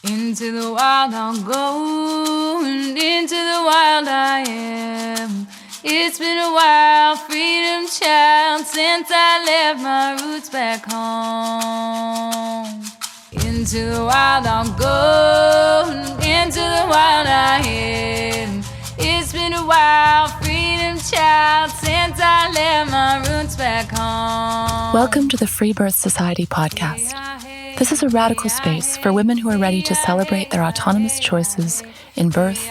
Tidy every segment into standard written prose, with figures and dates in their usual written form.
Into the wild I'll go, and into the wild I am. It's been a while, freedom child, since I left my roots back home. Into the wild I'll go, and into the wild I am. It's been a while, freedom child, since I left my roots back home. Welcome to the Free Birth Society podcast. This is a radical space for women who are ready to celebrate their autonomous choices in birth,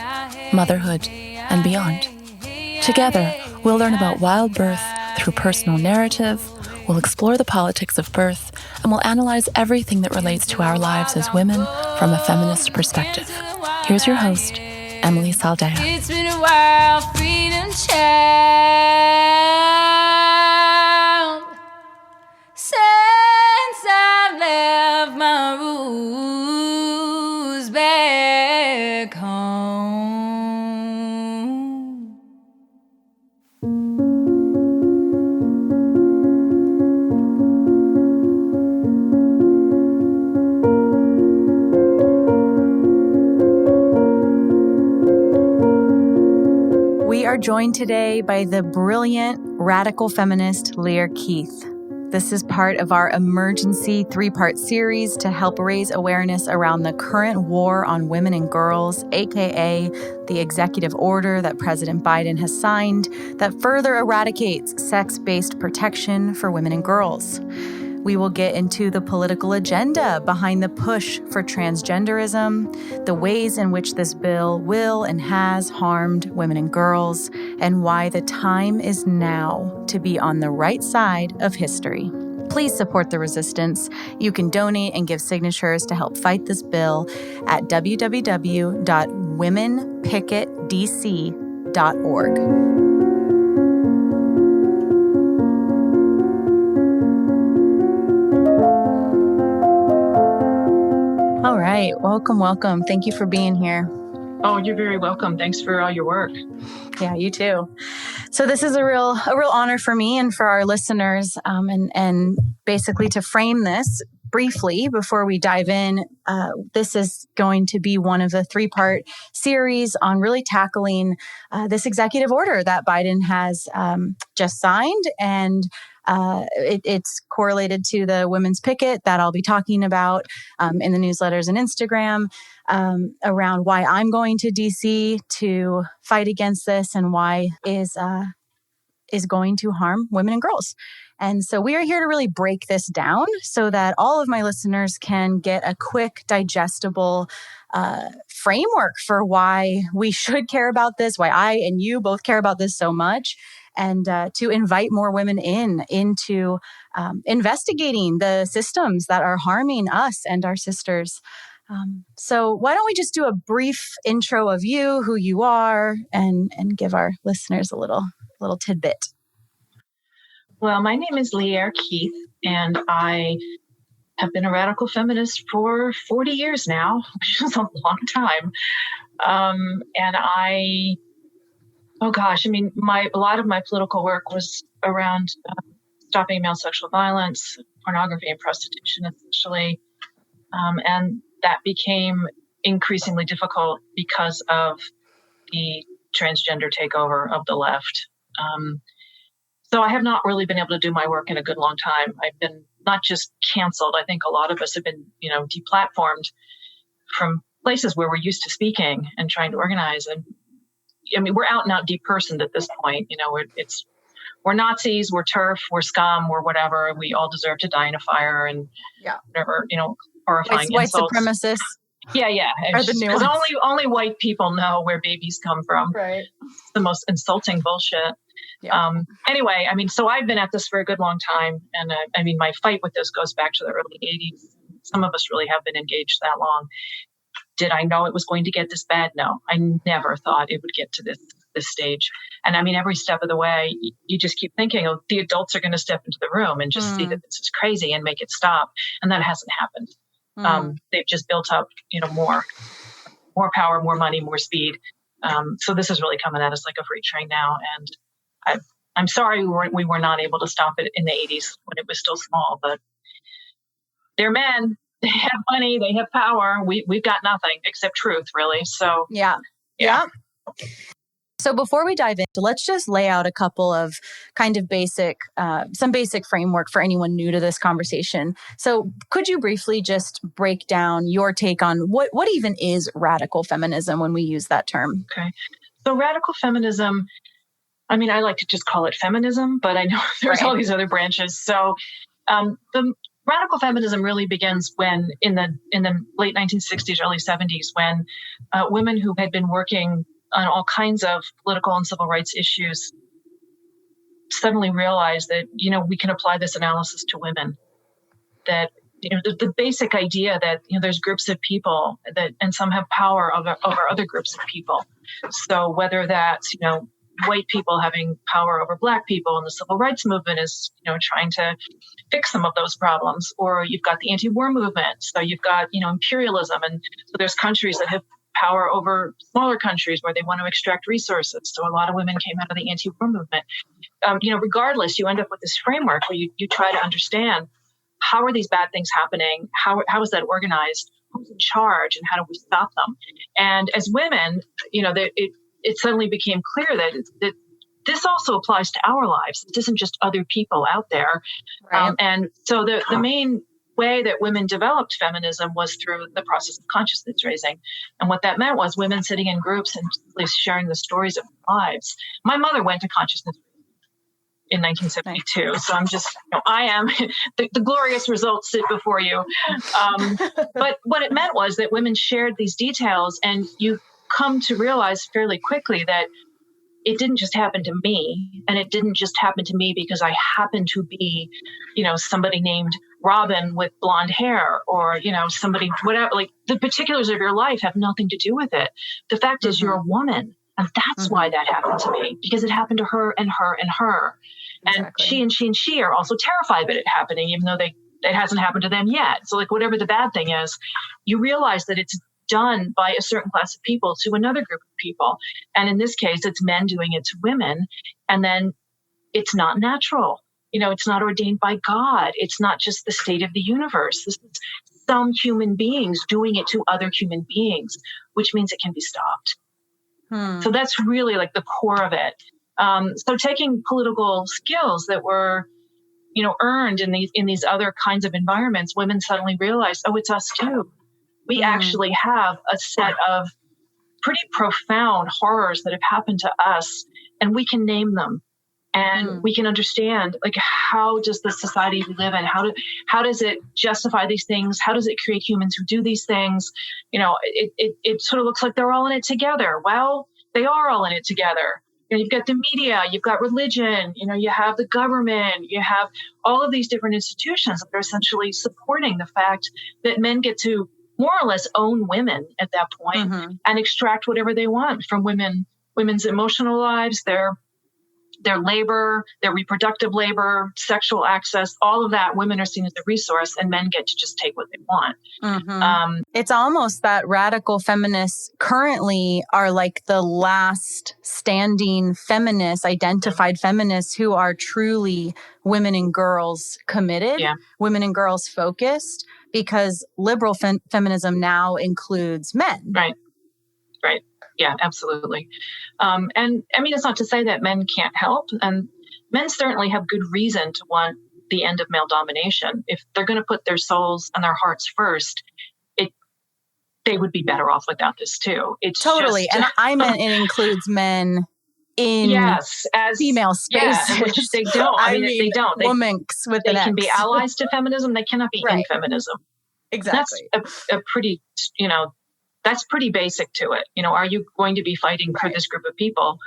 motherhood, and beyond. Together, we'll learn about wild birth through personal narrative, we'll explore the politics of birth, and we'll analyze everything that relates to our lives as women from a feminist perspective. Here's your host, Emily Saldea. It's been a while, freedom child, since I left my roots back home. We are joined today by the brilliant radical feminist Lierre Keith. This is part of our emergency 3-part series to help raise awareness around the current war on women and girls, aka the executive order that President Biden has signed that further eradicates sex-based protection for women and girls. We will get into the political agenda behind the push for transgenderism, the ways in which this bill will and has harmed women and girls, and why the time is now to be on the right side of history. Please support the resistance. You can donate and give signatures to help fight this bill at www.womenpicketdc.org. All right. Welcome. Thank you for being here. Oh, you're very welcome. Thanks for all your work. Yeah, you too. So this is a real honor for me and for our listeners. And basically to frame this briefly before we dive in, this is going to be one of the 3-part series on really tackling this executive order that Biden has just signed. And it's correlated to the women's picket that I'll be talking about in the newsletters and Instagram around why I'm going to DC to fight against this and why is going to harm women and girls. And so we are here to really break this down so that all of my listeners can get a quick, digestible framework for why we should care about this, why I and you both care about this so much, and to invite more women into investigating the systems that are harming us and our sisters. So why don't we just do a brief intro of you, who you are, and give our listeners a little tidbit. Well, my name is Lierre Keith, and I have been a radical feminist for 40 years now, which is a long time. And a lot of my political work was around stopping male sexual violence, pornography, and prostitution, especially. And that became increasingly difficult because of the transgender takeover of the left. So I have not really been able to do my work in a good long time. I've been not just canceled. I think a lot of us have been, deplatformed from places where we're used to speaking and trying to organize. And I mean, we're out and out depersoned at this point. We're Nazis, we're TERF, we're scum, we're whatever. We all deserve to die in a fire and whatever, horrifying white insults. supremacists. Yeah. Are the new ones. Only white people know where babies come from. Right. It's the most insulting bullshit. Yeah. Anyway, so I've been at this for a good long time. And my fight with this goes back to the early 80s. Some of us really have been engaged that long. Did I know it was going to get this bad? No, I never thought it would get to this stage. And every step of the way, you just keep thinking, oh, the adults are going to step into the room and just see that this is crazy and make it stop. And that hasn't happened. They've just built up, more power, more money, more speed. So this is really coming at us like a freight train now. And I'm sorry we were not able to stop it in the 80s when it was still small, but they're men. They have money, they have power. We've got nothing except truth, really. So Yeah. So before we dive into, let's just lay out a couple of kind of some basic framework for anyone new to this conversation. So could you briefly just break down your take on what even is radical feminism when we use that term? Okay. So radical feminism, I mean, I like to just call it feminism, but I know there's all these other branches. So the radical feminism really begins when in the late 1960s, early 70s, when women who had been working on all kinds of political and civil rights issues suddenly realized that, we can apply this analysis to women. That, the basic idea that, there's groups of people and some have power over other groups of people. So whether that's, white people having power over Black people, and the civil rights movement is, trying to fix some of those problems, or you've got the anti-war movement. So you've got, imperialism. And so there's countries that have power over smaller countries where they want to extract resources. So a lot of women came out of the anti-war movement. Regardless, you end up with this framework where you try to understand, how are these bad things happening? How is that organized? Who's in charge, and how do we stop them? And as women, it suddenly became clear that this also applies to our lives. It isn't just other people out there. Right. And so the main way that women developed feminism was through the process of consciousness raising. And what that meant was women sitting in groups and sharing the stories of their lives. My mother went to consciousness in 1972. So I'm just, I am, the glorious results sit before you. But what it meant was that women shared these details, and you come to realize fairly quickly that it didn't just happen to me. And it didn't just happen to me because I happened to be, somebody named Robin with blonde hair, or, somebody, whatever, like the particulars of your life have nothing to do with it. The fact is you're a woman. And that's why that happened to me, because it happened to her and her and her. Exactly. And she are also terrified of it happening, even though it hasn't happened to them yet. So like whatever the bad thing is, you realize that it's done by a certain class of people to another group of people. And in this case, it's men doing it to women. And then it's not natural. It's not ordained by God. It's not just the state of the universe. This is some human beings doing it to other human beings, which means it can be stopped. So that's really like the core of it. So taking political skills that were, earned in these other kinds of environments, women suddenly realized, oh, it's us too. We actually have a set of pretty profound horrors that have happened to us, and we can name them. And we can understand, like, how does the society we live in, how does it justify these things? How does it create humans who do these things? It sort of looks like they're all in it together. Well, they are all in it together. You've got the media, you've got religion, you have the government, you have all of these different institutions that are essentially supporting the fact that men get to more or less own women at that point and extract whatever they want from women's emotional lives, their labor, their reproductive labor, sexual access, all of that. Women are seen as a resource, and men get to just take what they want. It's almost that radical feminists currently are like the last standing feminists, identified feminists who are truly women and girls committed, women and girls focused, because liberal feminism now includes men. Right. Yeah, absolutely. And I mean, it's not to say that men can't help, and men certainly have good reason to want the end of male domination. If they're going to put their souls and their hearts first, they would be better off without this too. It's totally. And I meant it includes men in female spaces. Which they don't. I mean, they don't. Womenks with they an can X. be allies to feminism. They cannot be in feminism. Exactly. That's a pretty, that's pretty basic to it. Are you going to be fighting for this group of people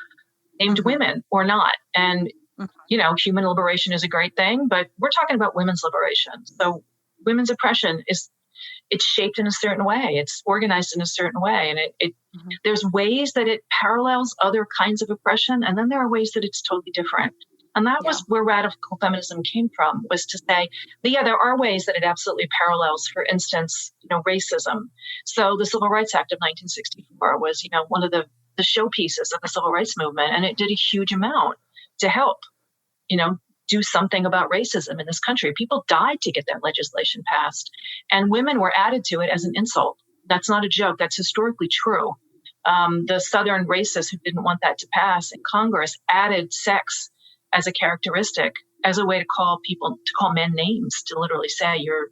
named women or not? And, human liberation is a great thing, but we're talking about women's liberation. So women's oppression it's shaped in a certain way. It's organized in a certain way. And there's ways that it parallels other kinds of oppression. And then there are ways that it's totally different. And that was where radical feminism came from, was to say, there are ways that it absolutely parallels, for instance, racism. So the Civil Rights Act of 1964 was, one of the showpieces of the civil rights movement, and it did a huge amount to help, do something about racism in this country. People died to get that legislation passed, and women were added to it as an insult. That's not a joke. That's historically true. The Southern racists who didn't want that to pass in Congress added sex as a characteristic, as a way to call men names, to literally say you're,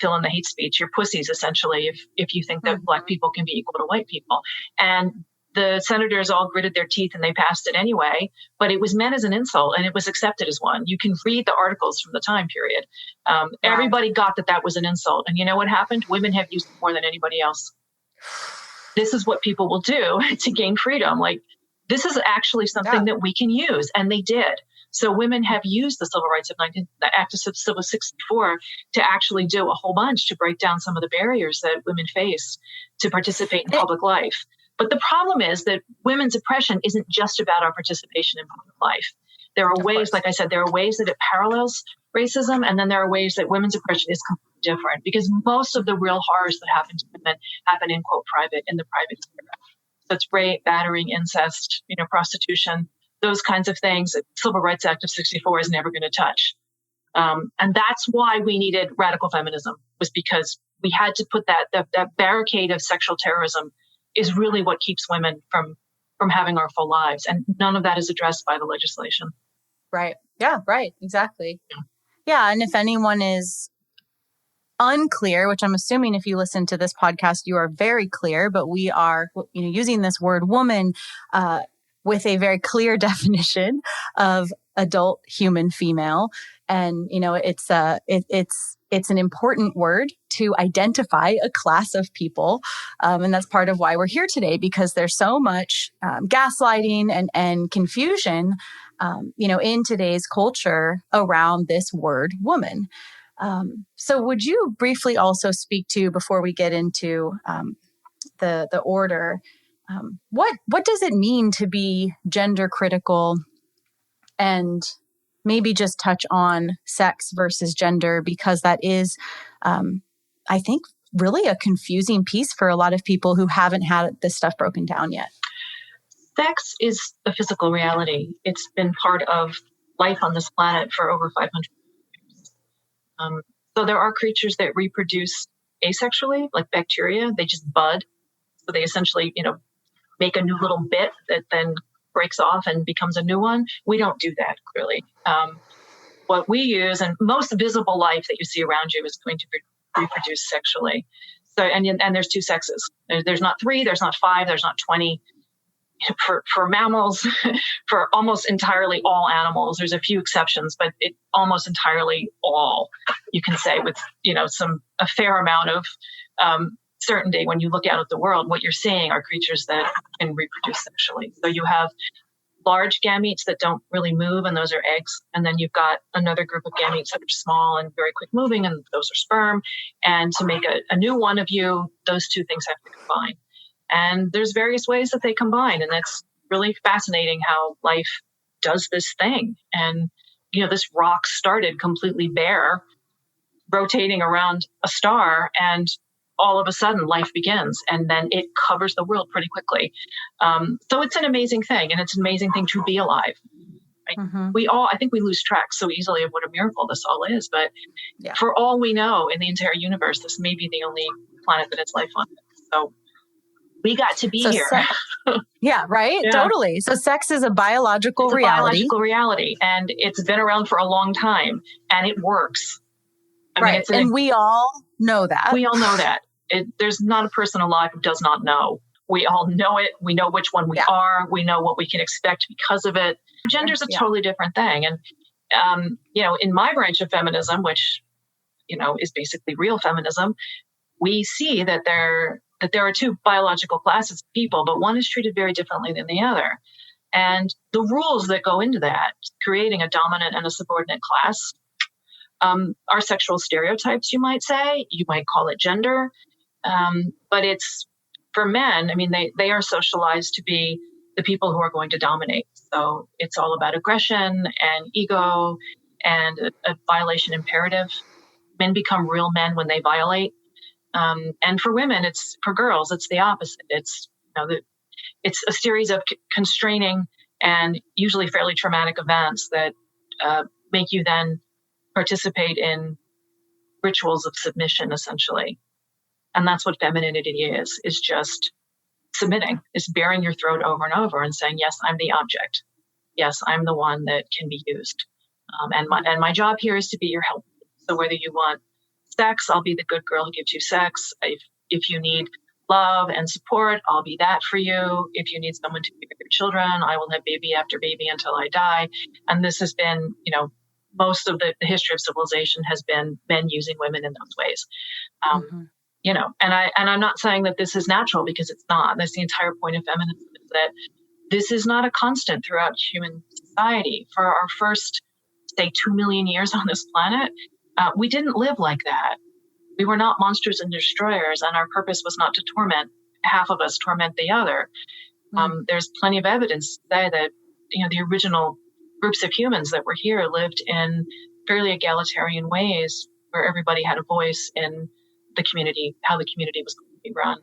fill in the hate speech, you're pussies, essentially, if you think that Black people can be equal to white people. And the senators all gritted their teeth and they passed it anyway, but it was meant as an insult and it was accepted as one. You can read the articles from the time period. Everybody got that was an insult. And you know what happened? Women have used it more than anybody else. This is what people will do to gain freedom. Like, this is actually something that we can use. And they did. So women have used the Civil Rights the Act of Civil 64 to actually do a whole bunch to break down some of the barriers that women face to participate in public life. But the problem is that women's oppression isn't just about our participation in public life. There are ways, like I said, there are ways that it parallels racism, and then there are ways that women's oppression is completely different, because most of the real horrors that happen to women happen in in the private sphere. So it's rape, battering, incest, prostitution, those kinds of things that Civil Rights Act of 64 is never going to touch. And that's why we needed radical feminism, was because we had to put that barricade of sexual terrorism is really what keeps women from having our full lives. And none of that is addressed by the legislation. Right. Yeah, right. Exactly. Yeah. And if anyone is unclear, which I'm assuming if you listen to this podcast, you are very clear, but we are, using this word woman with a very clear definition of adult human female. And, it's an important word to identify a class of people. And that's part of why we're here today, because there's so much gaslighting and confusion, in today's culture around this word woman. So would you briefly also speak to, before we get into the order, what does it mean to be gender critical, and maybe just touch on sex versus gender, because that is, I think, really a confusing piece for a lot of people who haven't had this stuff broken down yet. Sex is a physical reality. It's been part of life on this planet for over 500 years. So there are creatures that reproduce asexually, like bacteria. They just bud. So they essentially, make a new little bit that then breaks off and becomes a new one. We don't do that, clearly. What we use, and most visible life that you see around you, is going to reproduce sexually. So, and there's two sexes. There's not 3, there's not 5, there's not 20. For mammals, for almost entirely all animals, there's a few exceptions, but it almost entirely all, you can say, with a fair amount of certainty. When you look out at the world, what you're seeing are creatures that can reproduce sexually. So you have large gametes that don't really move, and those are eggs. And then you've got another group of gametes that are small and very quick moving, and those are sperm. And to make a new one of you, those two things have to combine. And there's various ways that they combine. And that's really fascinating how life does this thing. And, this rock started completely bare, rotating around a star, and all of a sudden life begins, and then it covers the world pretty quickly. So it's an amazing thing, and it's an amazing thing to be alive. Right? Mm-hmm. I think we lose track so easily of what a miracle this all is, but for all we know in the entire universe, this may be the only planet that has life on it. So we got to be here. Yeah, right? Yeah. Totally. So sex is a biological reality. Biological reality, and it's been around for a long time, and it works. And we all know that. We all know that. There's not a person alive who does not know. We all know it. We know which one we are. We know what we can expect because of it. Gender's a totally different thing. And, in my branch of feminism, which, is basically real feminism, we see that there are two biological classes of people, but one is treated very differently than the other. And the rules that go into that, creating a dominant and a subordinate class, are sexual stereotypes, you might say. You might call it gender. But it's, for men, they are socialized to be the people who are going to dominate. So it's all about aggression and ego and a violation imperative. Men become real men when they violate. And for women, for girls, it's the opposite. It's, it's a series of constraining and usually fairly traumatic events that make you then participate in rituals of submission, essentially. And that's what femininity is just submitting, is baring your throat over and over and saying, yes, I'm the object. Yes, I'm the one that can be used. And my job here is to be your help. So whether you want sex, I'll be the good girl who gives you sex. If you need love and support, I'll be that for you. If you need someone to be with your children, I will have baby after baby until I die. And this has been, most of the history of civilization has been men using women in those ways. And I'm not saying that this is natural, because it's not. That's the entire point of feminism, is that this is not a constant throughout human society. For our first, say, 2 million years on this planet, we didn't live like that. We were not monsters and destroyers, and our purpose was not to torment half of us, torment the other. There's plenty of evidence to say that, the original groups of humans that were here lived in fairly egalitarian ways, where everybody had a voice in the community, how the community was going to be run.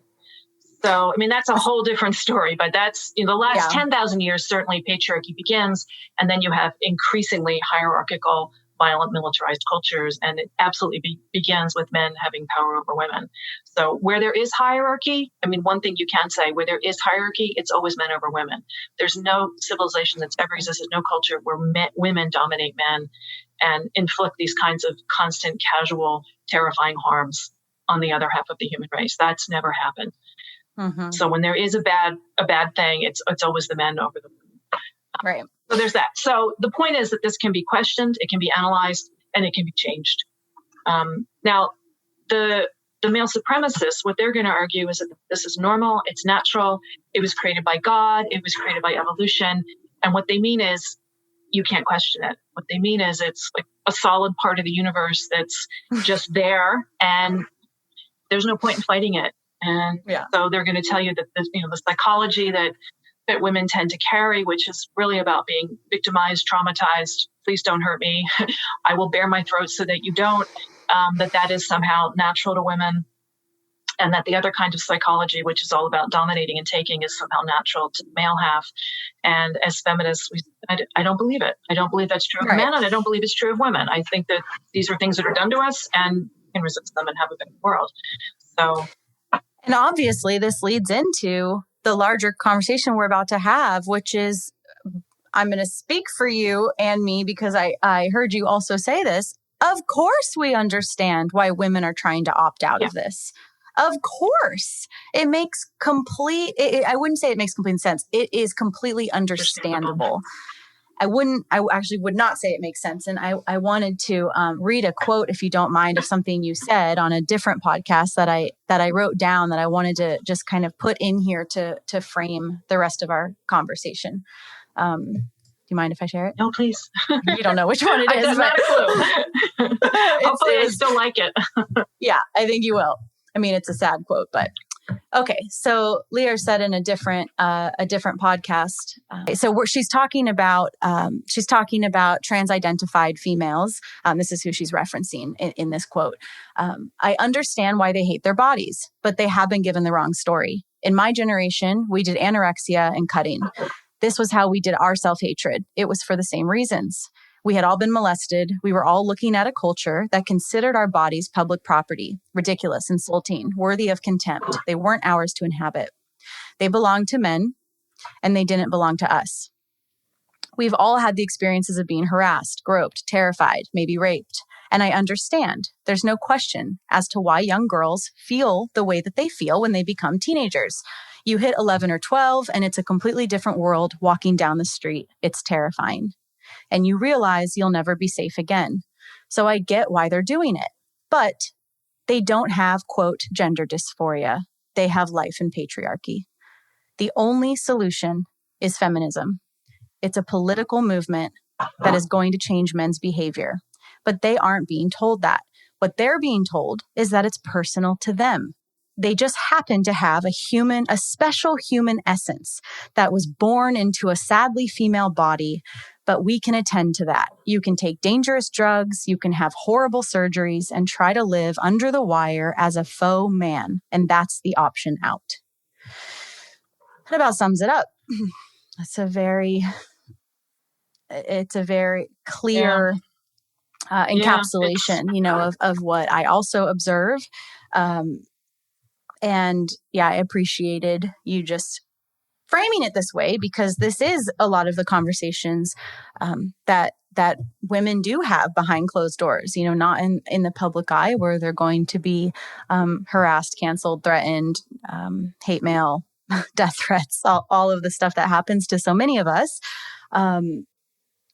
So, that's a whole different story, but that's, the last 10,000 years, certainly patriarchy begins, and then you have increasingly hierarchical, violent, militarized cultures, and it absolutely begins with men having power over women. So where there is hierarchy, one thing you can say, where there is hierarchy, it's always men over women. There's no civilization that's ever existed, no culture where women dominate men and inflict these kinds of constant, casual, terrifying harms on the other half of the human race. That's never happened. So when there is a bad thing, it's always the men over the women. Right. So there's that. So the point is that this can be questioned, it can be analyzed, and it can be changed. Now, the male supremacists, what they're going to argue is that this is normal, it's natural, it was created by God, it was created by evolution. And what they mean is you can't question it. What they mean is it's like a solid part of the universe that's just there, and there's no point in fighting it. And so they're going to tell you that the psychology that women tend to carry, which is really about being victimized, traumatized, please don't hurt me, I will bare my throat so that you don't, that is somehow natural to women. And that the other kind of psychology, which is all about dominating and taking, is somehow natural to the male half. And as feminists, I don't believe it. I don't believe that's true of men, and I don't believe it's true of women. I think that these are things that are done to us, and we can resist them and have a better world. So... And obviously, this leads into the larger conversation we're about to have, which is, I'm going to speak for you and me, because I heard you also say this. Of course, we understand why women are trying to opt out of this. Of course. It makes I wouldn't say it makes complete sense. It is completely understandable. I actually would not say it makes sense. And I wanted to read a quote, if you don't mind, of something you said on a different podcast that I wrote down, that I wanted to just kind of put in here to frame the rest of our conversation. Do you mind if I share it? No, please. You don't know which one it is. I have not a clue. Hopefully I still like it. Yeah, I think you will. It's a sad quote, but okay. So Lierre said in a different podcast. She's talking about trans-identified females. This is who she's referencing in this quote. I understand why they hate their bodies, but they have been given the wrong story. In my generation, we did anorexia and cutting. This was how we did our self-hatred. It was for the same reasons. We had all been molested. We were all looking at a culture that considered our bodies public property, ridiculous, insulting, worthy of contempt. They weren't ours to inhabit. They belonged to men, and they didn't belong to us. We've all had the experiences of being harassed, groped, terrified, maybe raped. And I understand. There's no question as to why young girls feel the way that they feel when they become teenagers. You hit 11 or 12, and it's a completely different world walking down the street. It's terrifying. And you realize you'll never be safe again. So I get why they're doing it. But they don't have, quote, gender dysphoria. They have life in patriarchy. The only solution is feminism. It's a political movement that is going to change men's behavior. But they aren't being told that. What they're being told is that it's personal to them. They just happen to have a special human essence that was born into a sadly female body, but we can attend to that. You can take dangerous drugs, you can have horrible surgeries, and try to live under the wire as a faux man. And that's the option out. That about sums it up. That's a very it's a very clear encapsulation, of what I also observe. And I appreciated you just framing it this way, because this is a lot of the conversations that women do have behind closed doors, not in the public eye, where they're going to be harassed, canceled, threatened, hate mail, death threats, all of the stuff that happens to so many of us. I'm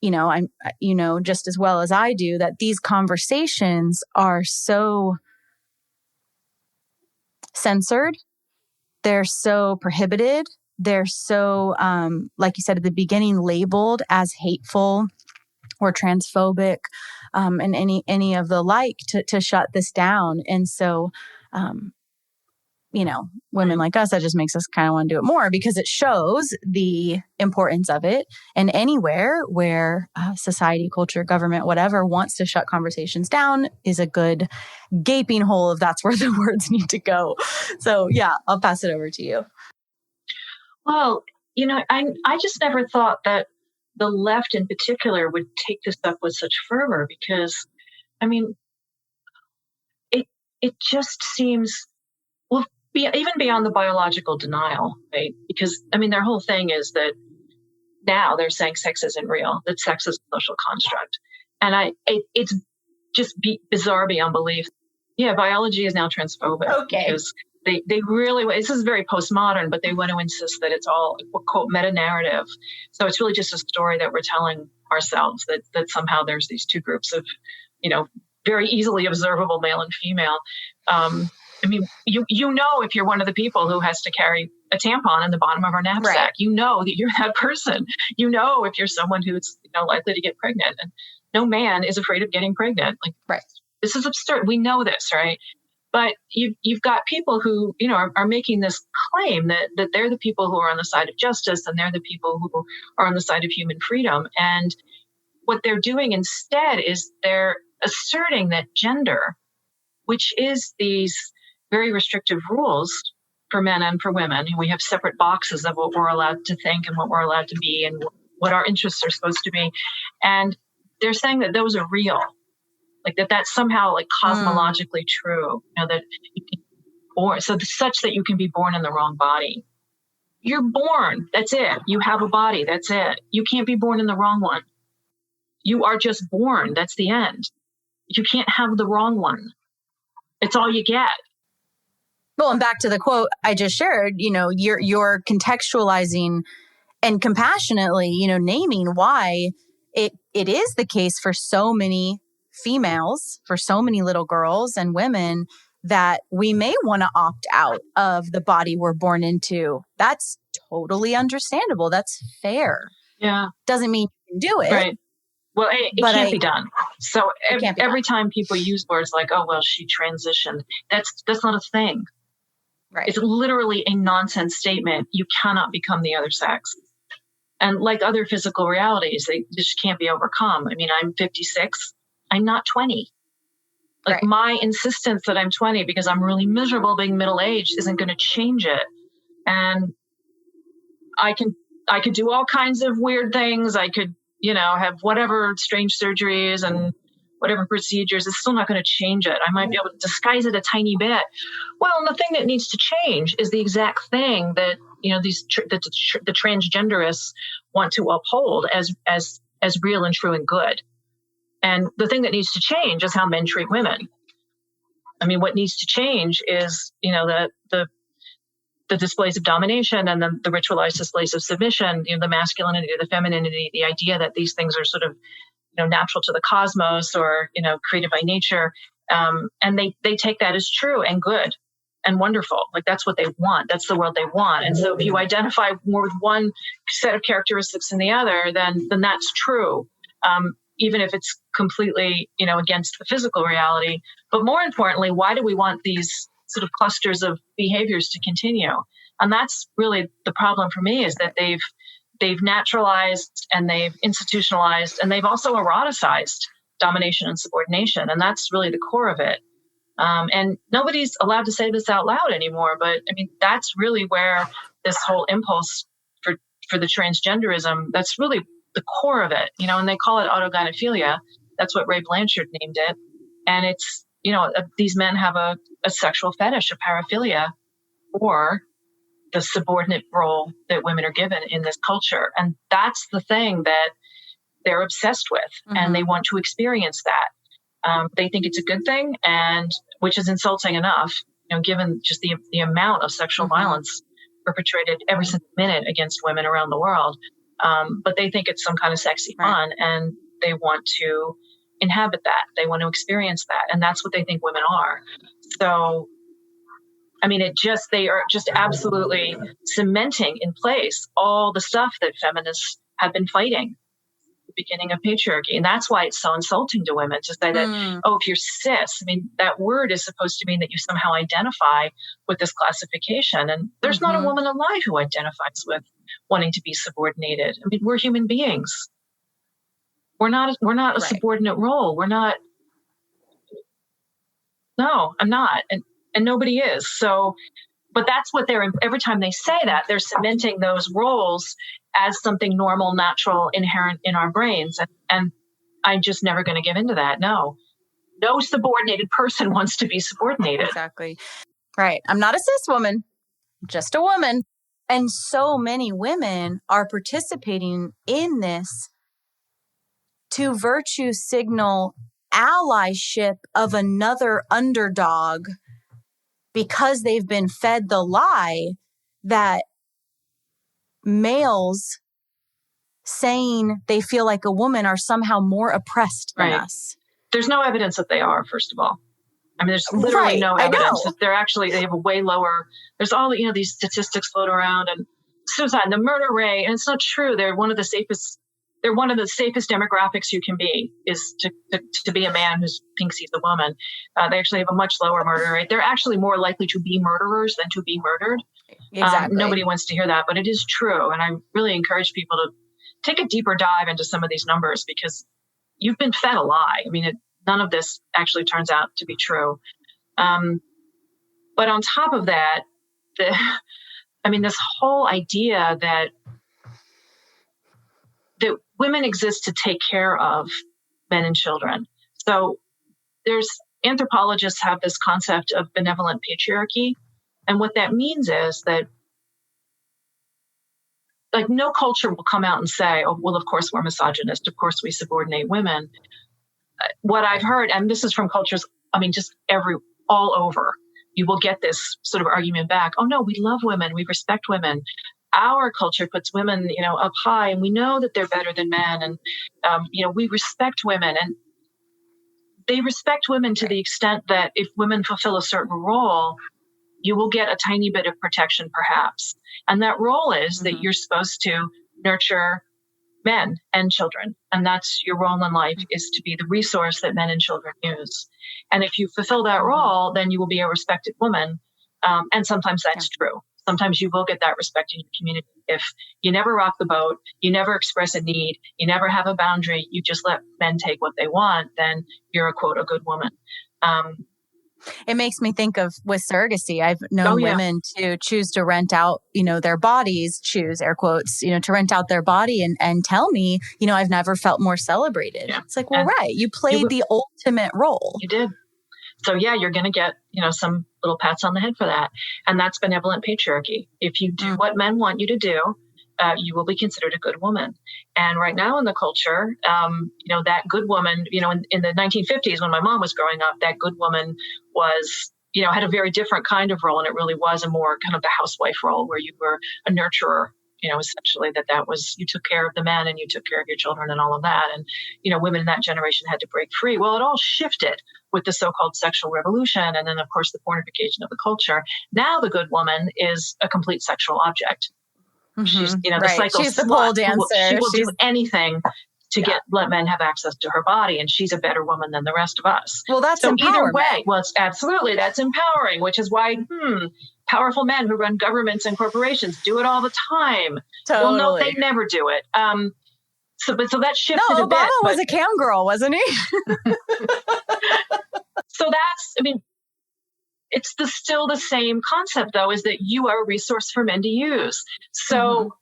just as well as I do, that these conversations are so censored. They're so prohibited. They're so, like you said at the beginning, labeled as hateful or transphobic, and any of the like, to shut this down. And so, women like us, that just makes us kind of want to do it more, because it shows the importance of it. And anywhere where society, culture, government, whatever, wants to shut conversations down is a good gaping hole if that's where the words need to go. So I'll pass it over to you. Well, I just never thought that the left in particular would take this up with such fervor, because, it just seems, well, even beyond the biological denial, right? Because, their whole thing is that now they're saying sex isn't real, that sex is a social construct. And it's just bizarre beyond belief. Yeah, biology is now transphobic. Okay. Because they really, this is very postmodern, but they want to insist that it's all, quote, meta-narrative. So it's really just a story that we're telling ourselves, that somehow there's these two groups of, very easily observable male and female. If you're one of the people who has to carry a tampon in the bottom of our knapsack, right, that you're that person. If you're someone who's likely to get pregnant, and no man is afraid of getting pregnant. Right. This is absurd. We know this, right? But you've got people who, are making this claim that they're the people who are on the side of justice, and they're the people who are on the side of human freedom. And what they're doing instead is they're asserting that gender, which is these very restrictive rules for men and for women, and we have separate boxes of what we're allowed to think and what we're allowed to be and what our interests are supposed to be. And they're saying that those are real. That's somehow cosmologically true, that you can born, so such that you can be born in the wrong body. You're born. That's it. You have a body. That's it. You can't be born in the wrong one. You are just born. That's the end. You can't have the wrong one. It's all you get. Well, and back to the quote I just shared, you're contextualizing and compassionately, naming why it is the case for so many females, for so many little girls and women, that we may want to opt out of the body we're born into. That's totally understandable. That's fair. Yeah. Doesn't mean you can do it. Right. Well, it can't be done. So every time people use words like, oh, well, she transitioned, that's not a thing. Right. It's literally a nonsense statement. You cannot become the other sex. And like other physical realities, they just can't be overcome. I'm 56. I'm not 20. Right. My insistence that I'm 20 because I'm really miserable being middle-aged isn't going to change it. And I could do all kinds of weird things. I could, have whatever strange surgeries and whatever procedures. It's still not going to change it. I might be able to disguise it a tiny bit. Well, and the thing that needs to change is the exact thing that, the transgenderists want to uphold as real and true and good. And the thing that needs to change is how men treat women. What needs to change is, the displays of domination and the ritualized displays of submission, the masculinity, the femininity, the idea that these things are sort of, natural to the cosmos or, created by nature. And they take that as true and good and wonderful. That's what they want. That's the world they want. And so if you identify more with one set of characteristics than the other, then that's true. Even if it's completely, against the physical reality. But more importantly, why do we want these sort of clusters of behaviors to continue? And that's really the problem for me, is that they've naturalized and they've institutionalized and they've also eroticized domination and subordination. And that's really the core of it. And nobody's allowed to say this out loud anymore. But that's really where this whole impulse for the transgenderism, that's really the core of it, and they call it autogynephilia. That's what Ray Blanchard named it. And it's, these men have a sexual fetish, a paraphilia, or the subordinate role that women are given in this culture. And that's the thing that they're obsessed with, and they want to experience that. They think it's a good thing, and which is insulting enough, given just the amount of sexual violence perpetrated every single minute against women around the world. But they think it's some kind of sexy fun, and they want to inhabit that. They want to experience that. And that's what they think women are. So, I mean, they are just absolutely cementing in place all the stuff that feminists have been fighting at the beginning of patriarchy. And that's why it's so insulting to women to say that, if you're cis, I mean, that word is supposed to mean that you somehow identify with this classification. And there's not a woman alive who identifies with wanting to be subordinated. I mean, we're human beings. We're not a subordinate role. We're not. No, I'm not. And nobody is. So, but that's what every time they say that, they're cementing those roles as something normal, natural, inherent in our brains. And I'm just never going to give into that. No subordinated person wants to be subordinated. Exactly. Right. I'm not a cis woman, just a woman. And so many women are participating in this to virtue signal allyship of another underdog, because they've been fed the lie that males saying they feel like a woman are somehow more oppressed than us. There's no evidence that they are, first of all. I mean, there's literally no evidence that they have a way lower. There's all these statistics floating around, and suicide and the murder rate, and it's not true. They're one of the safest demographics you can be, is to be a man who thinks he's a woman. They actually have a much lower murder rate. They're actually more likely to be murderers than to be murdered. Exactly. Nobody wants to hear that, but it is true. And I really encourage people to take a deeper dive into some of these numbers, because you've been fed a lie. I mean, none of this actually turns out to be true. But on top of that, this whole idea that women exist to take care of men and children. So anthropologists have this concept of benevolent patriarchy. And what that means is that, like, no culture will come out and say, oh, well, of course we're misogynist. Of course we subordinate women. What I've heard, and this is from cultures, just all over, you will get this sort of argument back. Oh no, we love women. We respect women. Our culture puts women, up high, and we know that they're better than men. And, we respect women, and they respect women to the extent that if women fulfill a certain role, you will get a tiny bit of protection, perhaps. And that role is that you're supposed to nurture men and children. And that's your role in life, is to be the resource that men and children use. And if you fulfill that role, then you will be a respected woman. And sometimes that's true. Sometimes you will get that respect in your community. If you never rock the boat, you never express a need, you never have a boundary, you just let men take what they want, then you're a quote, a good woman. It makes me think of with surrogacy. I've known women to choose to rent out, their bodies, choose air quotes, to rent out their body and tell me, I've never felt more celebrated. Yeah. It's like, well, right. You played the ultimate role. You did. So you're going to get, some little pats on the head for that. And that's benevolent patriarchy. If you do what men want you to do, you will be considered a good woman. And right now in the culture, that good woman, in the 1950s when my mom was growing up, that good woman was, had a very different kind of role. And it really was a more kind of the housewife role, where you were a nurturer, essentially that was, you took care of the men and you took care of your children and all of that. And, women in that generation had to break free. Well, it all shifted with the so-called sexual revolution. And then, of course, the pornification of the culture. Now the good woman is a complete sexual object. She's, the cycle. She's the pole dancer. She will do anything to let men have access to her body, and she's a better woman than the rest of us. Well, that's so empowerment. Either way, it's absolutely, that's empowering, which is why powerful men who run governments and corporations do it all the time. Totally. Well, no, they never do it. So that shifted a bit. Obama was a cam girl, wasn't he? So that's, it's still the same concept, though, is that you are a resource for men to use. So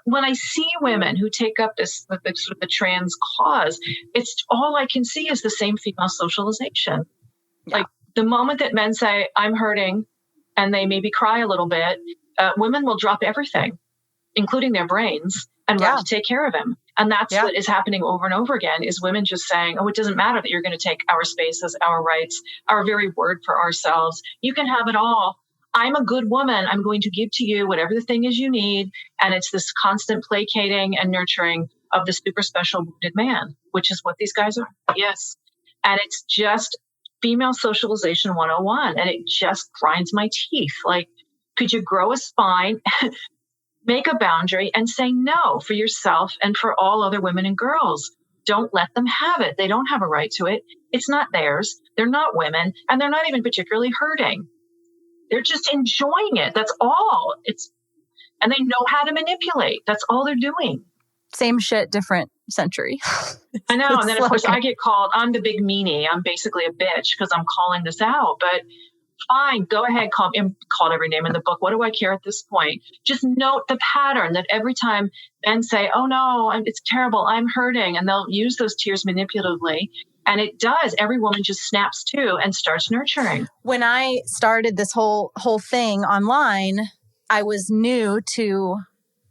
when I see women who take up this sort of the trans cause, it's all I can see is the same female socialization. Yeah. Like the moment that men say, I'm hurting, and they maybe cry a little bit, women will drop everything, including their brains, and run to take care of him. And that's what is happening over and over again, is women just saying, oh, it doesn't matter that you're going to take our spaces, our rights, our very word for ourselves. You can have it all. I'm a good woman. I'm going to give to you whatever the thing is you need. And it's this constant placating and nurturing of the super special wounded man, which is what these guys are. Yes. And it's just female socialization 101. And it just grinds my teeth. Like, could you grow a spine, make a boundary, and say no for yourself and for all other women and girls? Don't let them have it. They don't have a right to it. It's not theirs. They're not women, and they're not even particularly hurting. They're just enjoying it. That's all. And they know how to manipulate. That's all they're doing. Same shit, different century. I know. And then, of course, I get called, I'm the big meanie. I'm basically a bitch because I'm calling this out. But fine, go ahead, call me. I'm called every name in the book. What do I care at this point? Just note the pattern that every time men say, oh, no, it's terrible, I'm hurting, and they'll use those tears manipulatively. And it does. Every woman just snaps to and starts nurturing. When I started this whole thing online, I was new to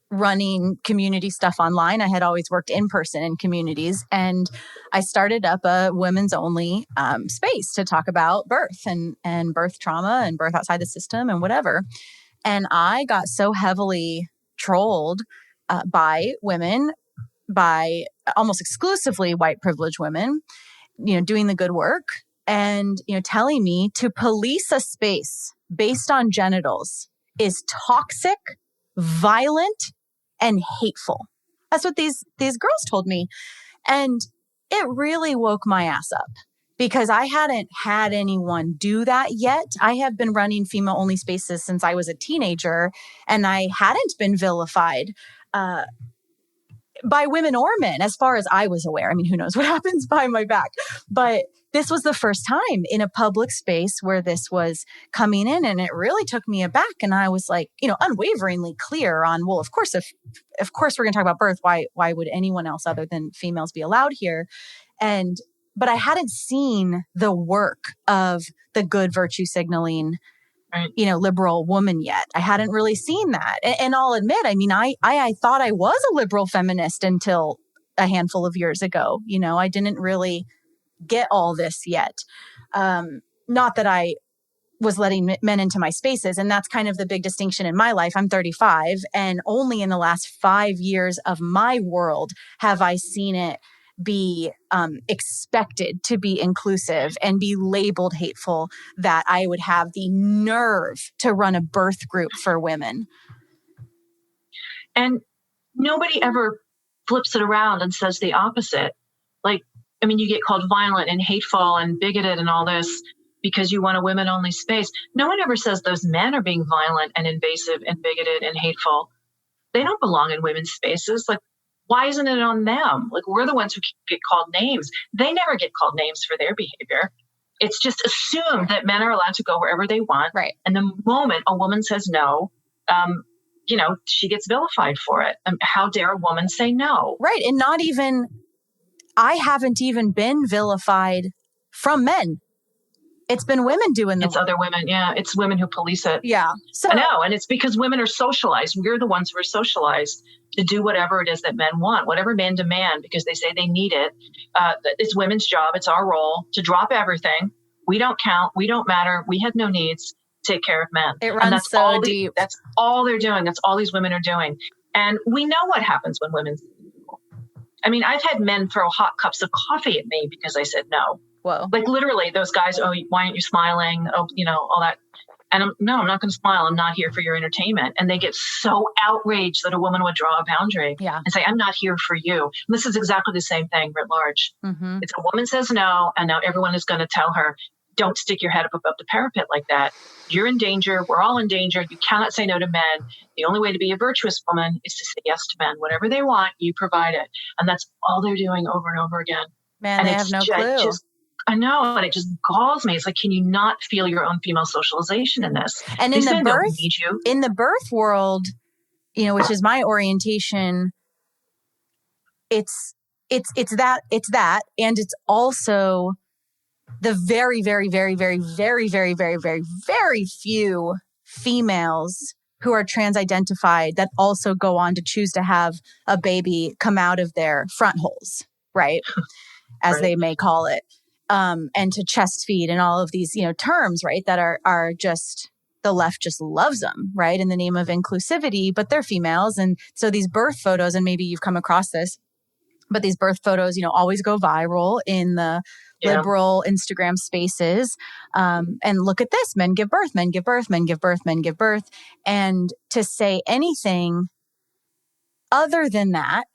running community stuff online. I had always worked in person in communities, and I started up a women's only space to talk about birth and birth trauma and birth outside the system and whatever. And I got so heavily trolled by women, by almost exclusively white privileged women, doing the good work and, telling me to police a space based on genitals is toxic, violent, and hateful. That's what these girls told me. And it really woke my ass up because I hadn't had anyone do that yet. I have been running female only spaces since I was a teenager, and I hadn't been vilified by women or men, as far as I was aware. I mean, who knows what happens behind my back? But this was the first time in a public space where this was coming in, and it really took me aback. And I was like, unwaveringly clear on, well, of course, if we're going to talk about birth, why would anyone else other than females be allowed here? But I hadn't seen the work of the good virtue signaling, liberal woman yet. I hadn't really seen that. And I'll admit, I mean, I thought I was a liberal feminist until a handful of years ago. I didn't really get all this yet. Not that I was letting men into my spaces. And that's kind of the big distinction in my life. I'm 35, and only in the last 5 years of my world have I seen it be expected to be inclusive and be labeled hateful, that I would have the nerve to run a birth group for women. And nobody ever flips it around and says the opposite. You get called violent and hateful and bigoted and all this because you want a women-only space. No one ever says those men are being violent and invasive and bigoted and hateful. They don't belong in women's spaces. Why isn't it on them? We're the ones who get called names. They never get called names for their behavior. It's just assumed that men are allowed to go wherever they want. Right. And the moment a woman says no, she gets vilified for it. How dare a woman say no? Right. And I haven't even been vilified from men. It's been women doing the work. It's other women. Yeah. It's women who police it. Yeah. So I know. And it's because women are socialized. We're the ones who are socialized to do whatever it is that men want, whatever men demand, because they say they need it. It's women's job. It's our role to drop everything. We don't count. We don't matter. We have no needs. Take care of men. It runs so deep. That's all they're doing. That's all these women are doing. And we know what happens when women. I've had men throw hot cups of coffee at me because I said no. Whoa. Literally those guys, oh, why aren't you smiling? Oh, all that. And I'm not going to smile. I'm not here for your entertainment. And they get so outraged that a woman would draw a boundary and say, I'm not here for you. And this is exactly the same thing writ large. Mm-hmm. It's a woman says no, and now everyone is going to tell her, don't stick your head up above the parapet like that. You're in danger. We're all in danger. You cannot say no to men. The only way to be a virtuous woman is to say yes to men. Whatever they want, you provide it. And that's all they're doing over and over again. Man, and they have no clue. I know, and it just galls me. It's can you not feel your own female socialization in this? And in the birth world, which is my orientation. It's that, and it's also the very, very, very, very, very, very, very, very, very few females who are trans identified that also go on to choose to have a baby come out of their front holes, right? As Right. they may call it, and to chest feed and all of these, terms, right? That are just, the left just loves them, right? In the name of inclusivity, but they're females. And so these birth photos, and maybe you've come across this, but these birth photos, always go viral in the liberal Instagram spaces. And look at this, men give birth, men give birth, men give birth, men give birth. And to say anything other than that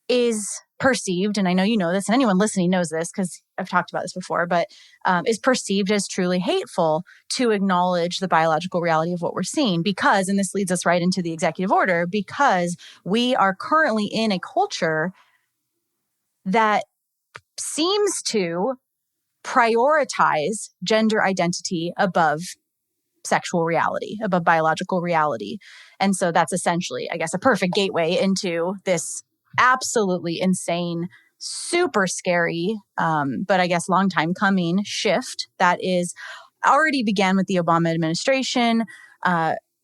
is perceived, and I know you know this, and anyone listening knows this because I've talked about this before, but is perceived as truly hateful to acknowledge the biological reality of what we're seeing. Because, and this leads us right into the executive order, because we are currently in a culture that seems to prioritize gender identity above sexual reality, above biological reality. And so that's essentially, I guess, a perfect gateway into this absolutely insane, super scary, but I guess long time coming shift that is already began with the Obama administration.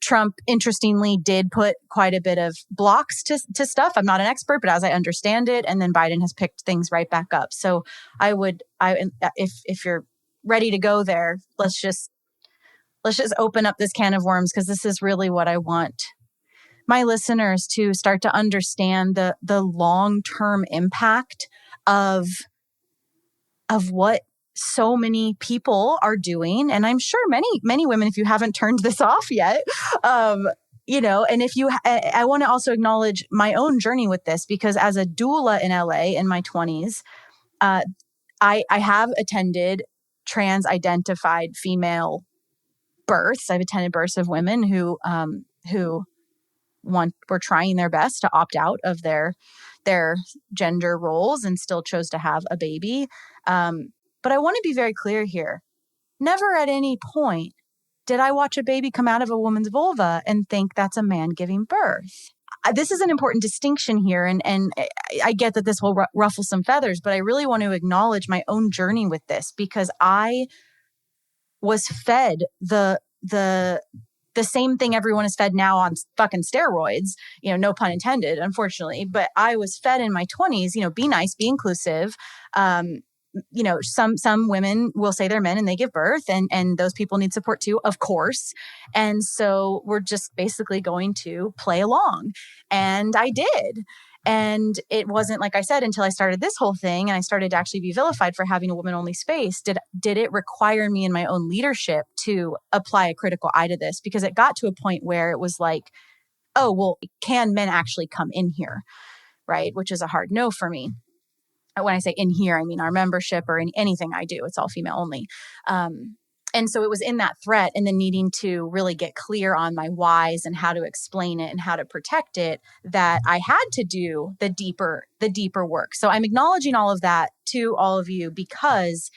Trump, interestingly, did put quite a bit of blocks to stuff. I'm not an expert, but as I understand it, and then Biden has picked things right back up. So if you're ready to go there, let's just open up this can of worms, because this is really what I want my listeners to start to understand, the long-term impact of what so many people are doing. And I'm sure many women, if you haven't turned this off yet, and if you, I want to also acknowledge my own journey with this, because as a doula in LA in my 20s, I have attended trans identified female births. I've attended births of women who were trying their best to opt out of their gender roles and still chose to have a baby. But I want to be very clear here. Never at any point did I watch a baby come out of a woman's vulva and think that's a man giving birth. This is an important distinction here. And I get that this will ruffle some feathers, but I really want to acknowledge my own journey with this, because I was fed the same thing everyone is fed now on fucking steroids, no pun intended, unfortunately. But I was fed in my 20s, be nice, be inclusive. Some women will say they're men and they give birth, and those people need support too, of course. And so we're just basically going to play along. And I did. And it wasn't, like I said, until I started this whole thing and I started to actually be vilified for having a woman-only space, did it require me in my own leadership to apply a critical eye to this, because it got to a point where it was like, oh, well, can men actually come in here, right? Which is a hard no for me. When I say in here, I mean our membership or in anything I do. It's all female only. And so it was in that threat, and then needing to really get clear on my whys and how to explain it and how to protect it, that I had to do the deeper work. So I'm acknowledging all of that to all of you, because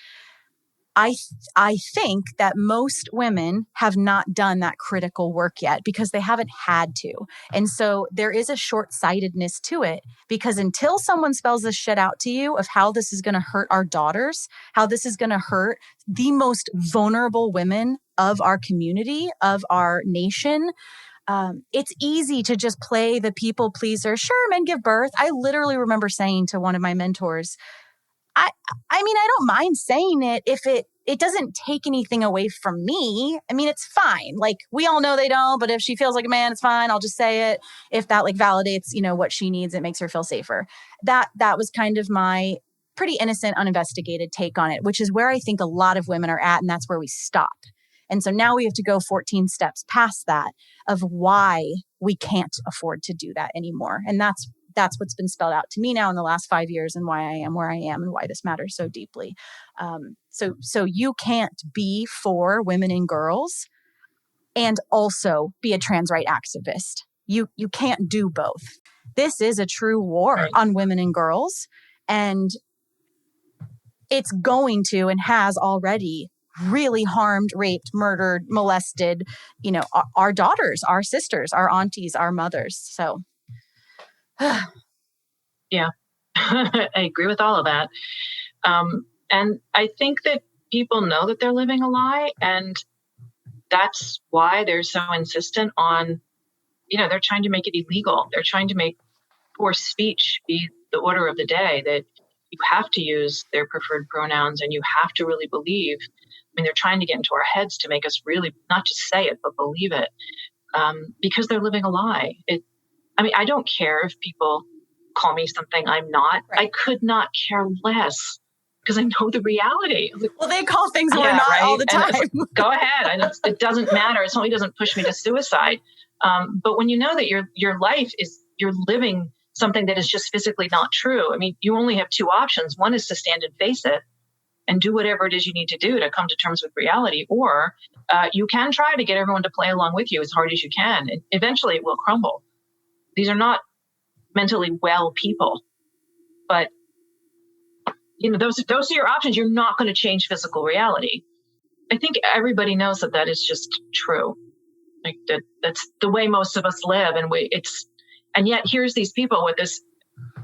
I think that most women have not done that critical work yet, because they haven't had to. And so there is a short-sightedness to it, because until someone spells this shit out to you of how this is going to hurt our daughters, how this is going to hurt the most vulnerable women of our community, of our nation, it's easy to just play the people pleaser. Sure, men give birth. I literally remember saying to one of my mentors, I mean, I don't mind saying it if it doesn't take anything away from me. I mean, it's fine. Like, we all know they don't, but if she feels like a man, it's fine. I'll just say it. If that validates, what she needs, it makes her feel safer. That was kind of my pretty innocent, uninvestigated take on it, which is where I think a lot of women are at. And that's where we stop. And so now we have to go 14 steps past that of why we can't afford to do that anymore. And that's what's been spelled out to me now in the last 5 years, and why I am where I am and why this matters so deeply. So you can't be for women and girls and also be a trans right activist. You can't do both. This is a true war on women and girls, and it's going to and has already really harmed, raped, murdered, molested, our daughters, our sisters, our aunties, our mothers. So. Yeah, I agree with all of that. And I think that people know that they're living a lie, and that's why they're so insistent on, they're trying to make it illegal. They're trying to make forced speech be the order of the day, that you have to use their preferred pronouns and you have to really believe. I mean, they're trying to get into our heads to make us really not just say it, but believe it, because they're living a lie. I don't care if people call me something I'm not. Right. I could not care less because I know the reality. Well, they call things we're not right? all the time. Go ahead. It doesn't matter. It certainly doesn't push me to suicide. But when you know that your life is, you're living something that is just physically not true. I mean, you only have two options. One is to stand and face it and do whatever it is you need to do to come to terms with reality. Or you can try to get everyone to play along with you as hard as you can. And eventually it will crumble. These are not mentally well people, but those are your options. You're not going to change physical reality. I think everybody knows that is just true. Like that's the way most of us live. And yet here's these people with this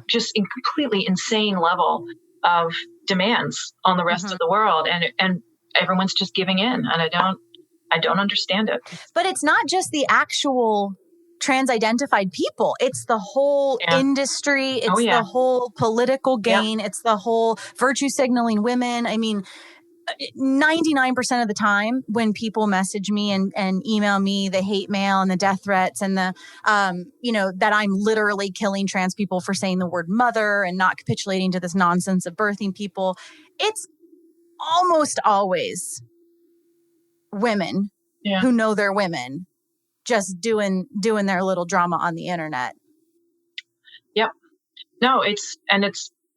just completely insane level of demands on the rest of the world. And everyone's just giving in. And I don't understand it. But it's not just the actual trans-identified people. It's the whole industry. It's the whole political gain. It's the whole virtue signaling women. I mean, 99% of the time when people message me and email me the hate mail and the death threats and the, that I'm literally killing trans people for saying the word mother and not capitulating to this nonsense of birthing people, it's almost always women who know they're women just doing their little drama on the internet. Yep. No, it's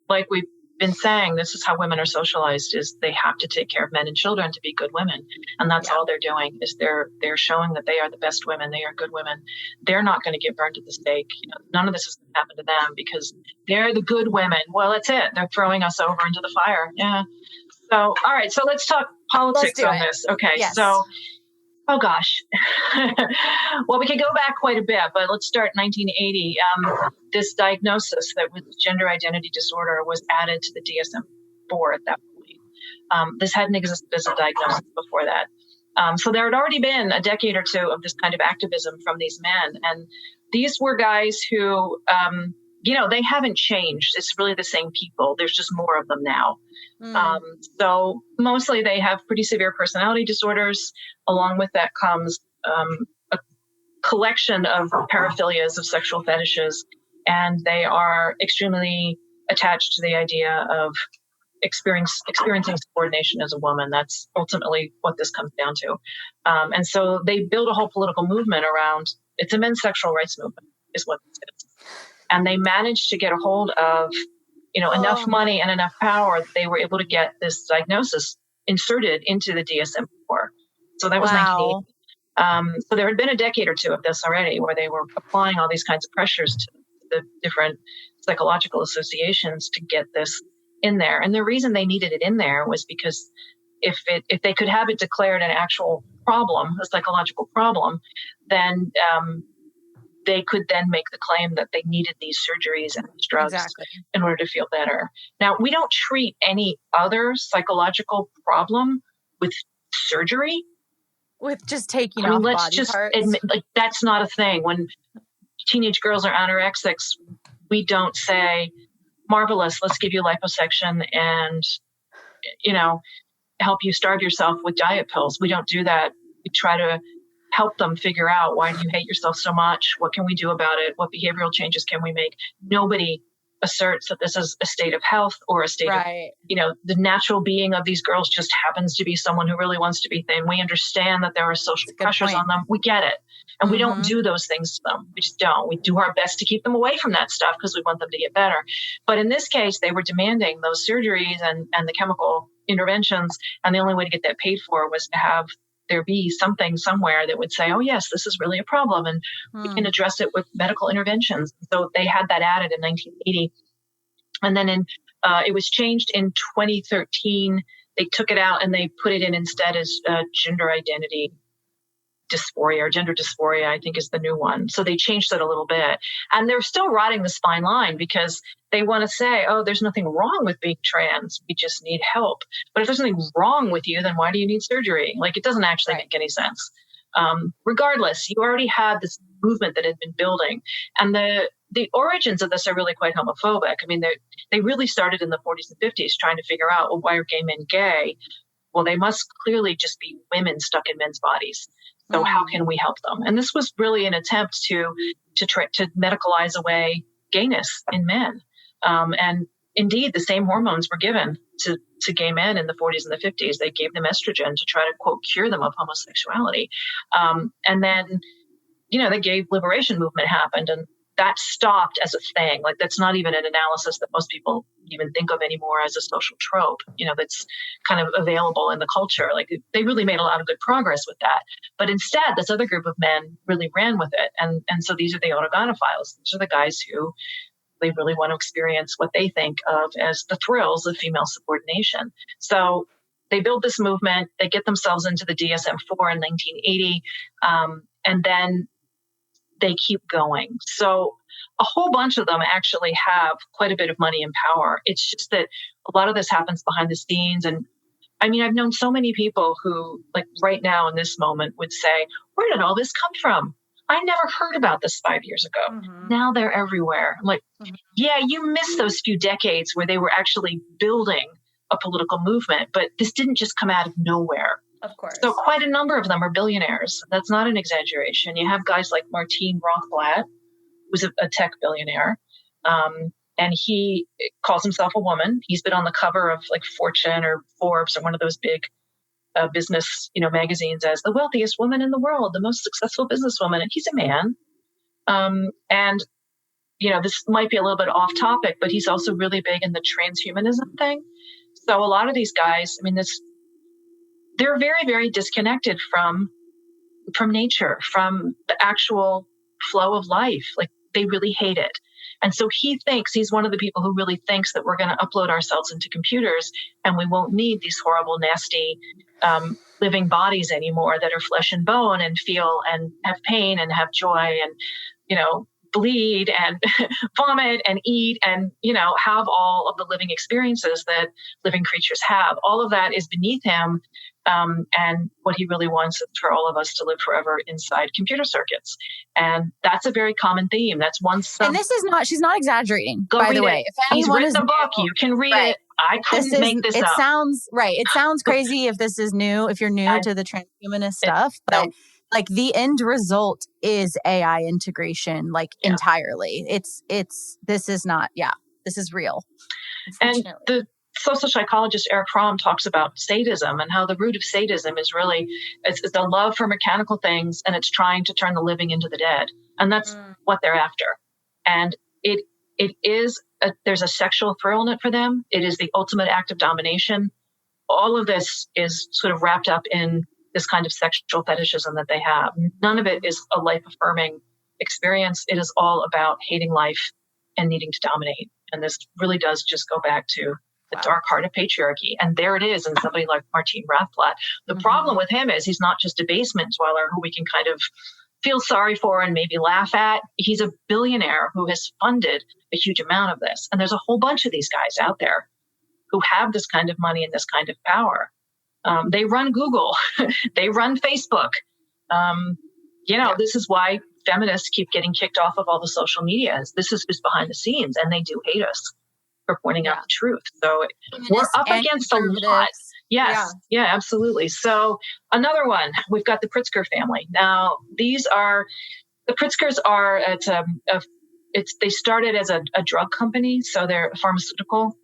like we've been saying, this is how women are socialized, is they have to take care of men and children to be good women. And that's all they're doing, is they're showing that they are the best women. They are good women. They're not going to get burned at the stake. None of this is going to happen to them because they're the good women. Well, that's it. They're throwing us over into the fire. Yeah. So, all right. So let's talk politics on this. Okay. Yes. So, oh gosh. Well, we could go back quite a bit, but let's start 1980. This diagnosis that with gender identity disorder was added to the DSM-4 at that point. This hadn't existed as a diagnosis before that. So there had already been a decade or two of this kind of activism from these men. And these were guys who, they haven't changed. It's really the same people. There's just more of them now. So mostly they have pretty severe personality disorders. Along with that comes a collection of paraphilias, of sexual fetishes, and they are extremely attached to the idea of experiencing subordination as a woman. That's ultimately what this comes down to. And so they build a whole political movement around, it's a men's sexual rights movement is what this is. And they managed to get a hold of, enough money and enough power that they were able to get this diagnosis inserted into the DSM-4. So that was 1980. So there had been a decade or two of this already where they were applying all these kinds of pressures to the different psychological associations to get this in there. And the reason they needed it in there was because if they could have it declared an actual problem, a psychological problem, then they could then make the claim that they needed these surgeries and these drugs in order to feel better. Now, we don't treat any other psychological problem with surgery. With just taking off let's body just parts. admit, that's not a thing. When teenage girls are anorexics, we don't say, marvelous, let's give you liposuction and, help you starve yourself with diet pills. We don't do that. We try to help them figure out, why do you hate yourself so much? What can we do about it? What behavioral changes can we make? Nobody asserts that this is a state of health or a state of, the natural being of these girls just happens to be someone who really wants to be thin. We understand that there are social pressures on them. We get it. And we don't do those things to them. We just don't. We do our best to keep them away from that stuff because we want them to get better. But in this case, they were demanding those surgeries and the chemical interventions. And the only way to get that paid for was to have there be something somewhere that would say, oh, yes, this is really a problem and we can address it with medical interventions. So they had that added in 1980. And then it was changed in 2013. they took it out and they put it in instead as gender identity dysphoria or gender dysphoria, I think is the new one. So they changed it a little bit. And they're still riding this fine line because they want to say, oh, there's nothing wrong with being trans. We just need help. But if there's something wrong with you, then why do you need surgery? Like, it doesn't actually make any sense. Regardless, you already had this movement that had been building. And the origins of this are really quite homophobic. I mean, they really started in the 40s and 50s trying to figure out, well, why are gay men gay? Well, they must clearly just be women stuck in men's bodies. So how can we help them? And this was really an attempt to medicalize away gayness in men. And indeed, the same hormones were given to gay men in the 40s and the 50s. They gave them estrogen to try to, quote, cure them of homosexuality. And then, the gay liberation movement happened, and that stopped as a thing. Like, that's not even an analysis that most people even think of anymore as a social trope, that's kind of available in the culture. Like, they really made a lot of good progress with that. But instead, this other group of men really ran with it. And so these are the autogynephiles. These are the guys who they really want to experience what they think of as the thrills of female subordination. So they build this movement. They get themselves into the DSM-4 in 1980. And then they keep going. So a whole bunch of them actually have quite a bit of money and power. It's just that a lot of this happens behind the scenes. And I mean, I've known so many people who, like, right now in this moment would say, where did all this come from? I never heard about this 5 years ago. Mm-hmm. Now they're everywhere. I'm like, yeah, you missed those few decades where they were actually building a political movement, but this didn't just come out of nowhere. Of course. So quite a number of them are billionaires. That's not an exaggeration. You have guys like Martin Rothblatt, who's a tech billionaire, and he calls himself a woman. He's been on the cover of like Fortune or Forbes or one of those big business, magazines as the wealthiest woman in the world, the most successful businesswoman, and he's a man. And this might be a little bit off topic, but he's also really big in the transhumanism thing. So a lot of these guys, they're very, very disconnected from nature, from the actual flow of life. Like, they really hate it. And so he's one of the people who really thinks that we're going to upload ourselves into computers and we won't need these horrible, nasty, living bodies anymore that are flesh and bone and feel and have pain and have joy and, bleed and vomit and eat and, have all of the living experiences that living creatures have. All of that is beneath him. And what he really wants is for all of us to live forever inside computer circuits. And that's a very common theme. That's one. And this is she's not exaggerating, by the way. If anyone has written the book, you can read it. I couldn't make this up. It sounds crazy if this is new, if you're new to the transhumanist stuff, but like the end result is AI integration, entirely. This is real. And the social psychologist Eric Fromm talks about sadism and how the root of sadism is really, it's the love for mechanical things, and it's trying to turn the living into the dead. And that's what they're after. And it is, there's a sexual thrill in it for them. It is the ultimate act of domination. All of this is sort of wrapped up in this kind of sexual fetishism that they have. None of it is a life-affirming experience. It is all about hating life and needing to dominate. And this really does just go back to the dark heart of patriarchy. And there it is in somebody like Martin Rothblatt. The problem with him is he's not just a basement dweller who we can kind of feel sorry for and maybe laugh at. He's a billionaire who has funded a huge amount of this. And there's a whole bunch of these guys out there who have this kind of money and this kind of power. They run Google. They run Facebook. This is why feminists keep getting kicked off of all the social medias. This is just behind the scenes, and they do hate us for pointing out the truth. So we're up against a lot. Yes. Yeah, absolutely. So another one, we've got the Pritzker family. Now, the Pritzkers are, they started as a drug company. So they're pharmaceutical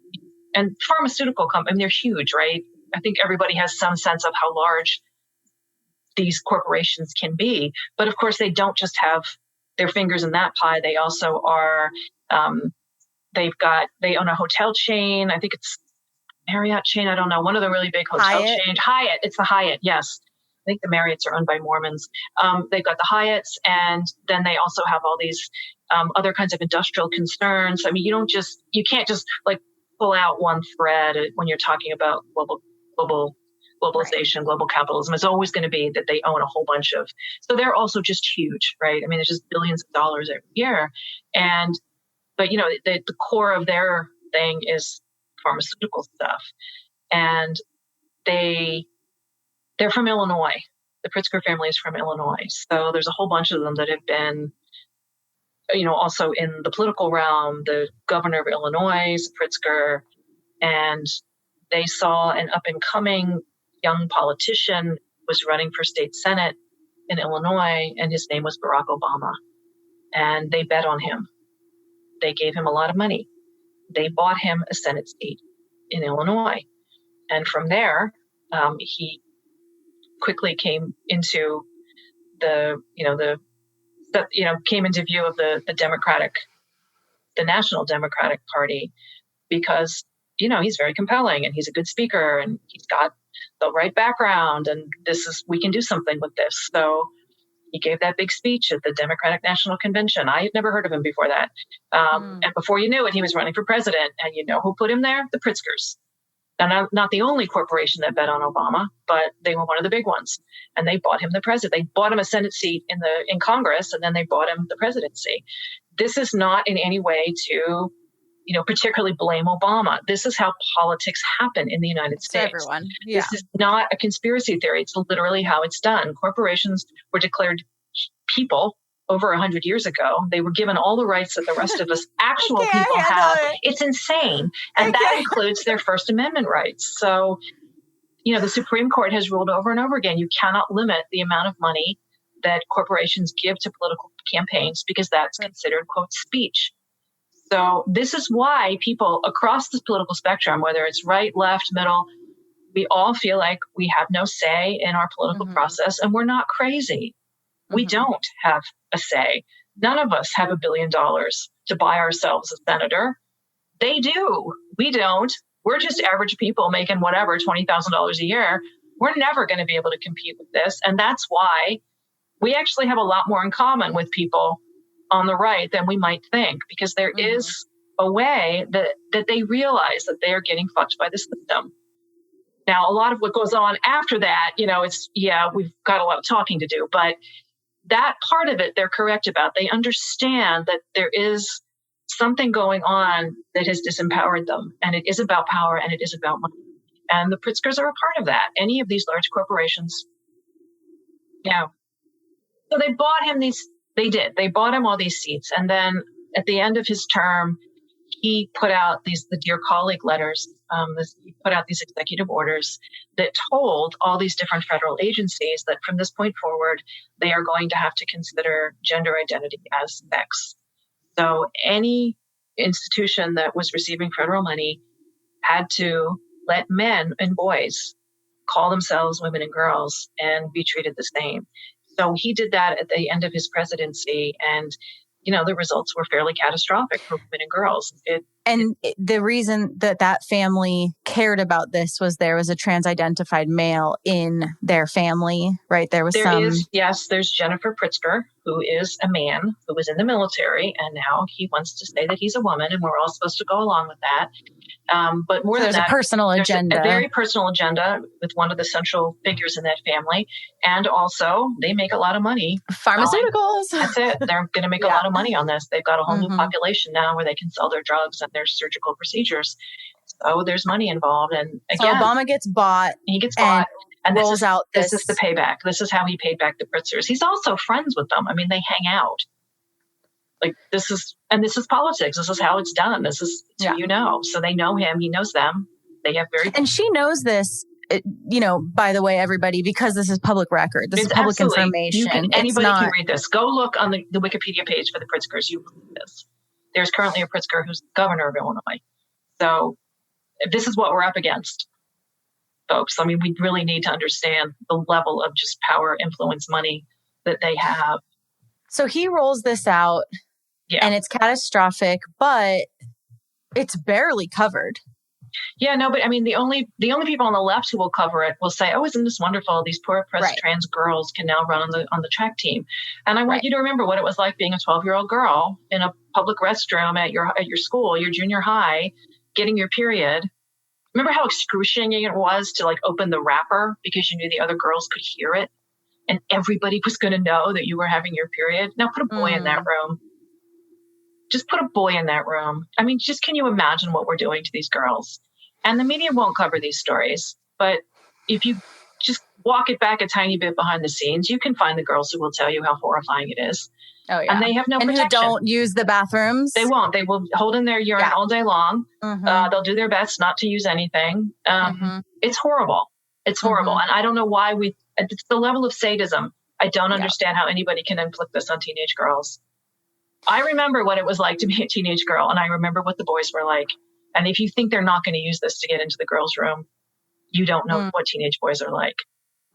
company. They're huge, right? I think everybody has some sense of how large these corporations can be. But of course, they don't just have their fingers in that pie. They also are, they own a hotel chain. I think it's Marriott chain. I don't know. One of the really big hotel chains. Hyatt. It's the Hyatt. Yes. I think the Marriotts are owned by Mormons. They've got the Hyatts, and then they also have all these other kinds of industrial concerns. I mean, you can't just like pull out one thread when you're talking about global globalization, global capitalism is always going to be that they own a whole bunch of, so they're also just huge, right? I mean, it's just billions of dollars every year. But the core of their thing is pharmaceutical stuff. And they're from Illinois. The Pritzker family is from Illinois. So there's a whole bunch of them that have been, also in the political realm. The governor of Illinois is Pritzker, and they saw an up-and-coming young politician was running for state senate in Illinois, and his name was Barack Obama. And they bet on him. They gave him a lot of money. They bought him a Senate seat in Illinois. And from there, he quickly came into came into view of the National Democratic Party, because, he's very compelling and he's a good speaker and he's got the right background, and we can do something with this. So he gave that big speech at the Democratic National Convention. I had never heard of him before that. And before you knew it, he was running for president. And you know who put him there? The Pritzkers. And not the only corporation that bet on Obama, but they were one of the big ones. And they bought him the president. They bought him a Senate seat in Congress, and then they bought him the presidency. This is not in any way to, particularly blame Obama. This is how politics happen in the United States. Everyone. Yeah. This is not a conspiracy theory. It's literally how it's done. Corporations were declared people over 100 years ago. They were given all the rights that the rest of us actual people have. It's insane. And that includes their First Amendment rights. So, the Supreme Court has ruled over and over again, you cannot limit the amount of money that corporations give to political campaigns, because that's considered, quote, speech. So this is why people across the political spectrum, whether it's right, left, middle, we all feel like we have no say in our political process, and we're not crazy. We don't have a say. None of us have $1 billion to buy ourselves a senator. They do. We don't. We're just average people making whatever, $20,000 a year. We're never going to be able to compete with this. And that's why we actually have a lot more in common with people on the right than we might think, because there is a way that they realize that they are getting fucked by the system. Now, a lot of what goes on after that, we've got a lot of talking to do, but that part of it, they're correct about. They understand that there is something going on that has disempowered them, and it is about power and it is about money. And the Pritzkers are a part of that. Any of these large corporations. Yeah. So they bought him they bought him all these seats. And then at the end of his term, he put out the Dear Colleague letters. He put out these executive orders that told all these different federal agencies that from this point forward, they are going to have to consider gender identity as sex. So any institution that was receiving federal money had to let men and boys call themselves women and girls and be treated the same. So he did that at the end of his presidency, and the results were fairly catastrophic for women and girls. The reason that family cared about this was there was a trans-identified male in their family, right? There's Jennifer Pritzker, who is a man who was in the military, and now he wants to say that he's a woman, and we're all supposed to go along with that. But more than that, there's a personal agenda. A very personal agenda with one of the central figures in that family. And also, they make a lot of money. Pharmaceuticals. That's it. They're going to make a lot of money on this. They've got a whole new population now where they can sell their drugs and their surgical procedures. So there's money involved. And again, so Obama gets bought. He gets bought. And rolls out this is the payback. This is how he paid back the Pritzkers. He's also friends with them. I mean, they hang out. This is politics. This is how it's done. This is who So they know him. He knows them. They have and she knows this. By the way, everybody, because this is public record. This is public information. Anybody can read this. Go look on the Wikipedia page for the Pritzkers. You read this. There's currently a Pritzker who's governor of Illinois. So this is what we're up against, folks. I mean, we really need to understand the level of just power, influence, money that they have. So he rolls this out, and it's catastrophic, but it's barely covered. Yeah, no, but I mean, the only people on the left who will cover it will say, "Oh, isn't this wonderful? These poor oppressed trans girls can now run on the track team." And I want you to remember what it was like being a 12-year-old girl in a public restroom at your school, your junior high, getting your period, Remember how excruciating it was to like open the wrapper because you knew the other girls could hear it and everybody was going to know that you were having your period? Now put a boy in that room. Just put a boy in that room. I mean, just can you imagine what we're doing to these girls? And the media won't cover these stories. But if you just walk it back a tiny bit behind the scenes, you can find the girls who will tell you how horrifying it is. Oh, yeah. And they have no protection. And who don't use the bathrooms. They won't. They will hold in their urine all day long. They'll do their best not to use anything. It's horrible. It's horrible. And I don't know why it's the level of sadism. I don't understand how anybody can inflict this on teenage girls. I remember what it was like to be a teenage girl, and I remember what the boys were like. And if you think they're not going to use this to get into the girls' room, you don't know what teenage boys are like.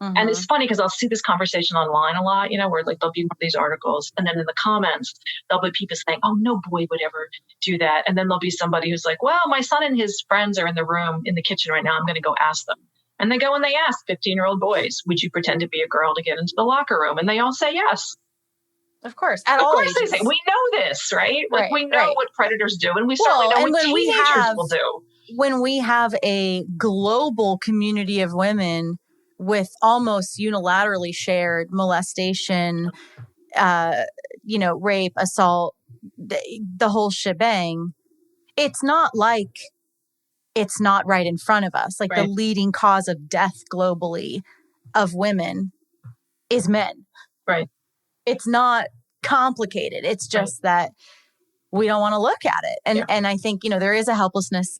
And it's funny because I'll see this conversation online a lot, where like there'll be one of these articles, and then in the comments, there'll be people saying, oh, no boy would ever do that. And then there'll be somebody who's like, well, my son and his friends are in the room in the kitchen right now. I'm going to go ask them. And they go and they ask 15-year-old boys, would you pretend to be a girl to get into the locker room? And they all say yes. Of course. Of course they say, we know this, right? Like we know what predators do, and we certainly know what teenagers will do. When we have a global community of women with almost unilaterally shared molestation, rape, assault, the whole shebang, it's not like it's not right in front of us. Like the leading cause of death globally of women is men. Right. It's not complicated. It's just that we don't want to look at it. And I think, there is a helplessness,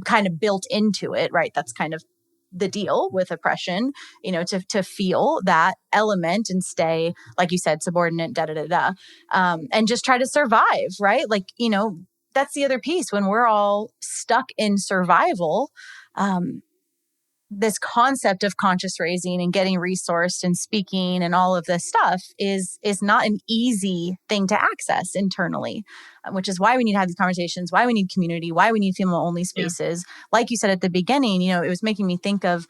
kind of built into it, right? That's kind of the deal with oppression, to feel that element and stay, like you said, subordinate, and just try to survive, right? Like, that's the other piece. When we're all stuck in survival, this concept of conscious raising and getting resourced and speaking and all of this stuff is not an easy thing to access internally, which is why we need to have these conversations, why we need community, why we need female-only spaces. Like you said at the beginning, it was making me think of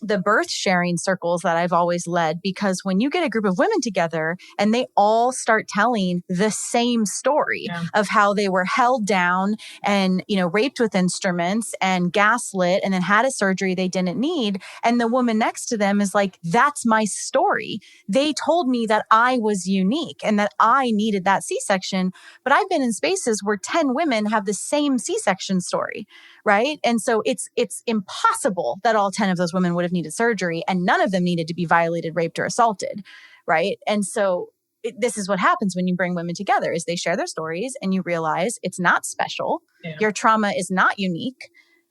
the birth sharing circles that I've always led, because when you get a group of women together and they all start telling the same story of how they were held down and, raped with instruments and gaslit and then had a surgery they didn't need. And the woman next to them is like, that's my story. They told me that I was unique and that I needed that C-section. But I've been in spaces where 10 women have the same C-section story, right? And so it's impossible that all 10 of those women would have needed surgery, and none of them needed to be violated, raped, or assaulted, right? And so this is what happens when you bring women together: is they share their stories, and you realize it's not special. Your trauma is not unique,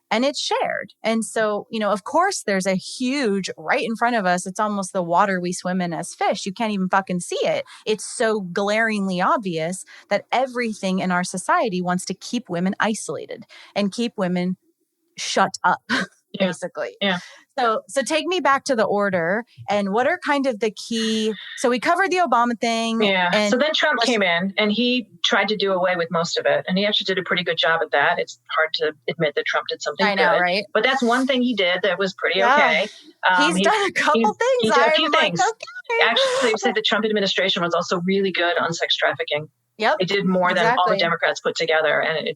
and it's shared. And so, of course, there's a huge right in front of us. It's almost the water we swim in as fish. You can't even fucking see it. It's so glaringly obvious that everything in our society wants to keep women isolated and keep women shut up, basically. So take me back to the order, and what are kind of the key? So we covered the Obama thing. So then Trump came in and he tried to do away with most of it. And he actually did a pretty good job at that. It's hard to admit that Trump did something good. Right? But that's one thing he did that was pretty okay. He's done a couple things. He did a few things. Actually, they said the Trump administration was also really good on sex trafficking. It did more than all the Democrats put together. And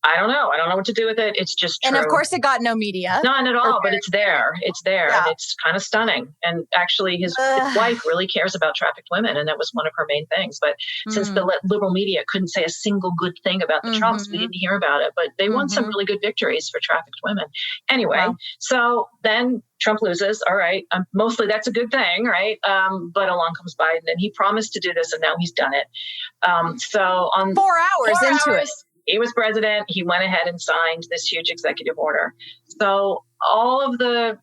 I don't know. I don't know what to do with it. It's just true. And of course, it got no media. None at all, but it's there. It's there. And it's kind of stunning. And actually, his wife really cares about trafficked women. And that was one of her main things. But since the liberal media couldn't say a single good thing about the Trumps, we didn't hear about it. But they won some really good victories for trafficked women. Anyway, so then Trump loses. All right. Mostly that's a good thing, right? But along comes Biden, and he promised to do this, and now he's done it. So on 4 hours into it, he was president. He went ahead and signed this huge executive order. So all the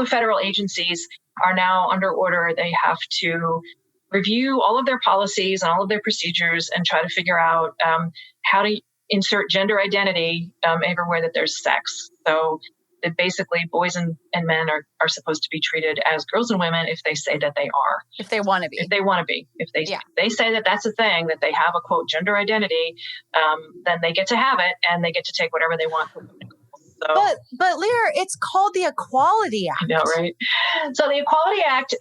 federal agencies are now under order. They have to review all of their policies and all of their procedures and try to figure out how to insert gender identity everywhere that there's sex. So that basically boys and men are supposed to be treated as girls and women if they say that they are. If they want to be. If they want to be. If they say that that's a thing, that they have a, quote, gender identity, then they get to have it, and they get to take whatever they want from women and girls. So, but Lierre, it's called the Equality Act. I know, right? So the Equality Act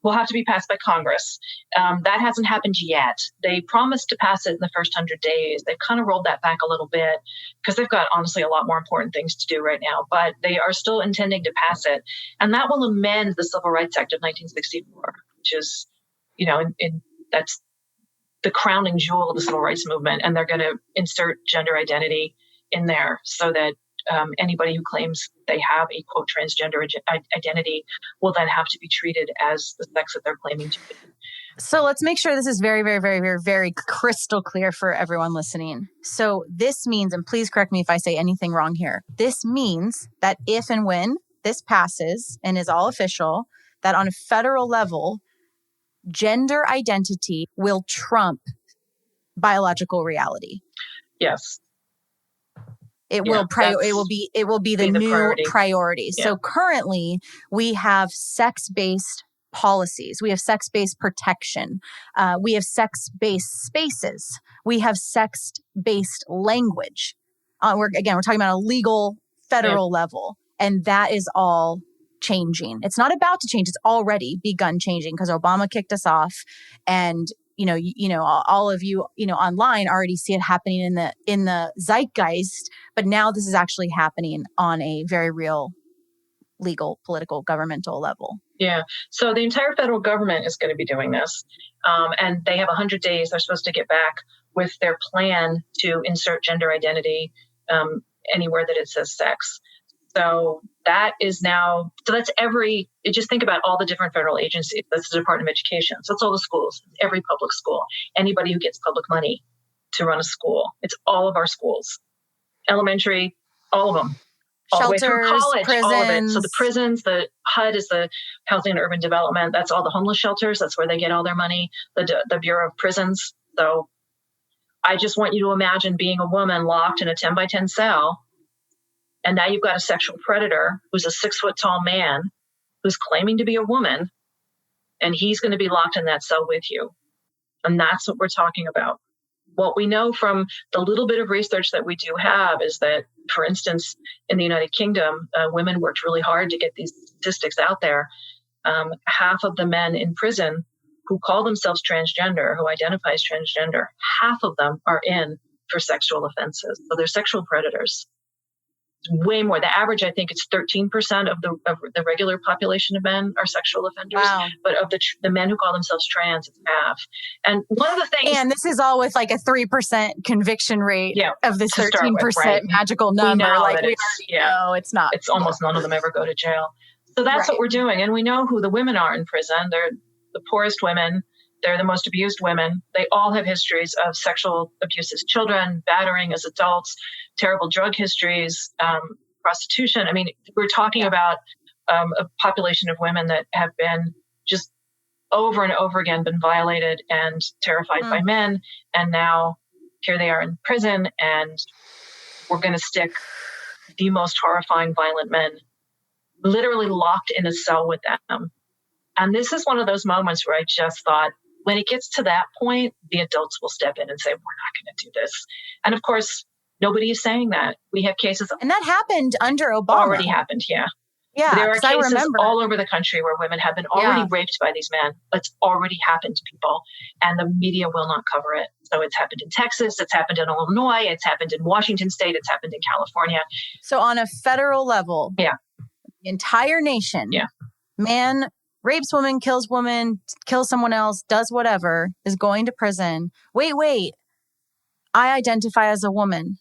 will have to be passed by Congress. That hasn't happened yet. They promised to pass it in the first 100 days. They've kind of rolled that back a little bit because they've got honestly a lot more important things to do right now. But they are still intending to pass it, and that will amend the Civil Rights Act of 1964, which is, that's the crowning jewel of the civil rights movement. And they're going to insert gender identity in there so that anybody who claims they have a quote transgender identity will then have to be treated as the sex that they're claiming to be. So let's make sure this is very, very, very, very, very crystal clear for everyone listening. So this means, and please correct me if I say anything wrong here, this means that if and when this passes and is all official, that on a federal level, gender identity will trump biological reality. Yes. It will be the new priority. Yeah. So currently we have sex-based policies. We have sex-based protection. We have sex-based spaces. We have sex-based language. We're talking about a legal federal level, and that is all changing. It's not about to change. It's already begun changing because Obama kicked us off, and all of you, online already see it happening in the zeitgeist, but now this is actually happening on a very real legal, political, governmental level. Yeah. So the entire federal government is going to be doing this. And they have 100 days. They're supposed to get back with their plan to insert gender identity anywhere that it says sex. So that is now, that's just think about all the different federal agencies. That's the Department of Education. So it's all the schools, every public school, anybody who gets public money to run a school. It's all of our schools, elementary, all of them. All Shelters, the way through college, prisons. all of it. So the prisons, the HUD is the Housing and Urban Development. That's all the homeless shelters. That's where they get all their money, the Bureau of Prisons. So I just want you to imagine being a woman locked in a 10 by 10 cell. And now you've got a sexual predator who's a 6 foot tall man who's claiming to be a woman, and he's going to be locked in that cell with you. And that's what we're talking about. What we know from the little bit of research that we do have is that, for instance, in the United Kingdom, women worked really hard to get these statistics out there. Half of the men in prison who call themselves transgender, who identify as transgender, half of them are in for sexual offenses. So they're sexual predators. Way more. The average, I think, it's 13% of the regular population of men are sexual offenders. Wow. But of the men who call themselves trans, it's half. And one of the things, and this is all with like a 3% conviction rate of this 13% magical number. We know like that it's not. It's almost none of them ever go to jail. So that's what we're doing, and we know who the women are in prison. They're the poorest women. They're the most abused women. They all have histories of sexual abuse as children, battering as adults, terrible drug histories, prostitution. I mean, we're talking about a population of women that have been just over and over again been violated and terrified by men. And now here they are in prison, and we're going to stick the most horrifying, violent men literally locked in a cell with them. And this is one of those moments where I just thought, when it gets to that point, the adults will step in and say, we're not going to do this. And of course, nobody is saying that. We have cases. And that happened under Obama. Already happened, yeah. Yeah, there are cases all over the country where women have been already raped by these men. It's already happened to people, and the media will not cover it. So it's happened in Texas, it's happened in Illinois, it's happened in Washington State, it's happened in California. So on a federal level, the entire nation, man rapes woman, kills someone else, does whatever, is going to prison. Wait, I identify as a woman.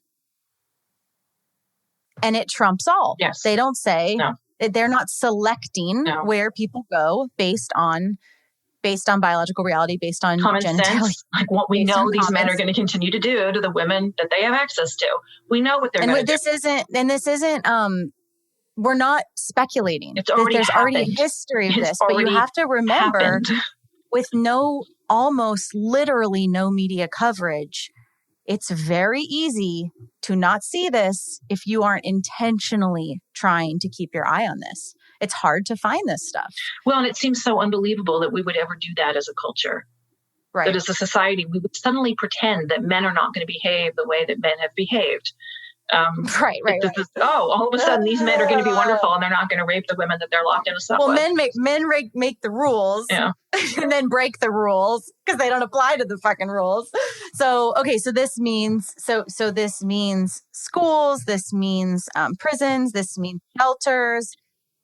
And it trumps all. Yes. They don't say, no. They're not selecting where people go based on biological reality, based on common genitalia. Sense, like what we know these men are going to continue to do to the women that they have access to. We know what they're going to do. This isn't, we're not speculating. It's already There's happened. already a history of this, but you have to remember with almost literally no media coverage, it's very easy to not see this if you aren't intentionally trying to keep your eye on this. It's hard to find this stuff. Well, and it seems so unbelievable that we would ever do that as a culture. Right. That as a society, we would suddenly pretend that men are not going to behave the way that men have behaved. Right. All of a sudden these men are going to be wonderful and they're not going to rape the women that they're locked in a cell with. Men make the rules, and then break the rules because they don't apply to the fucking rules. So this means this means schools, this means prisons, this means shelters.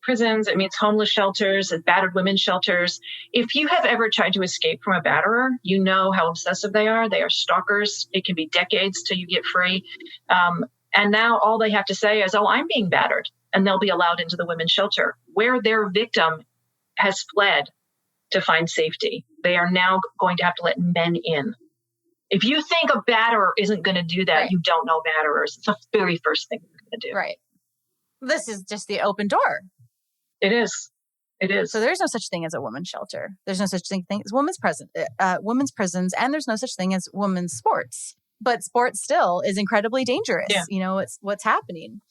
Prisons, it means homeless shelters, battered women's shelters. If you have ever tried to escape from a batterer, you know how obsessive they are. They are stalkers. It can be decades till you get free. And now all they have to say is, oh, I'm being battered. And they'll be allowed into the women's shelter where their victim has fled to find safety. They are now going to have to let men in. If you think a batterer isn't going to do that, you don't know batterers. It's the very first thing they're going to do. Right. This is just the open door. It is. So there's no such thing as a women's shelter. There's no such thing as women's prisons, and there's no such thing as women's sports. But sports still is incredibly dangerous. Yeah. You know, it's what's happening.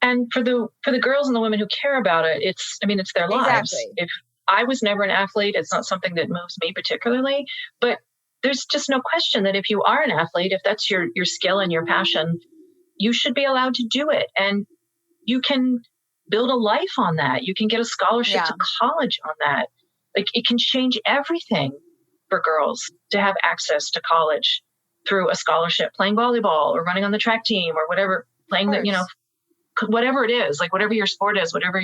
And for the girls and the women who care about it, it's their lives. Exactly. If I was never an athlete, it's not something that moves me particularly. But there's just no question that if you are an athlete, if that's your skill and your passion, you should be allowed to do it. And you can build a life on that. You can get a scholarship to college on that. Like, it can change everything for girls to have access to college through a scholarship, playing volleyball or running on the track team or whatever, playing the, whatever it is, like whatever your sport is, whatever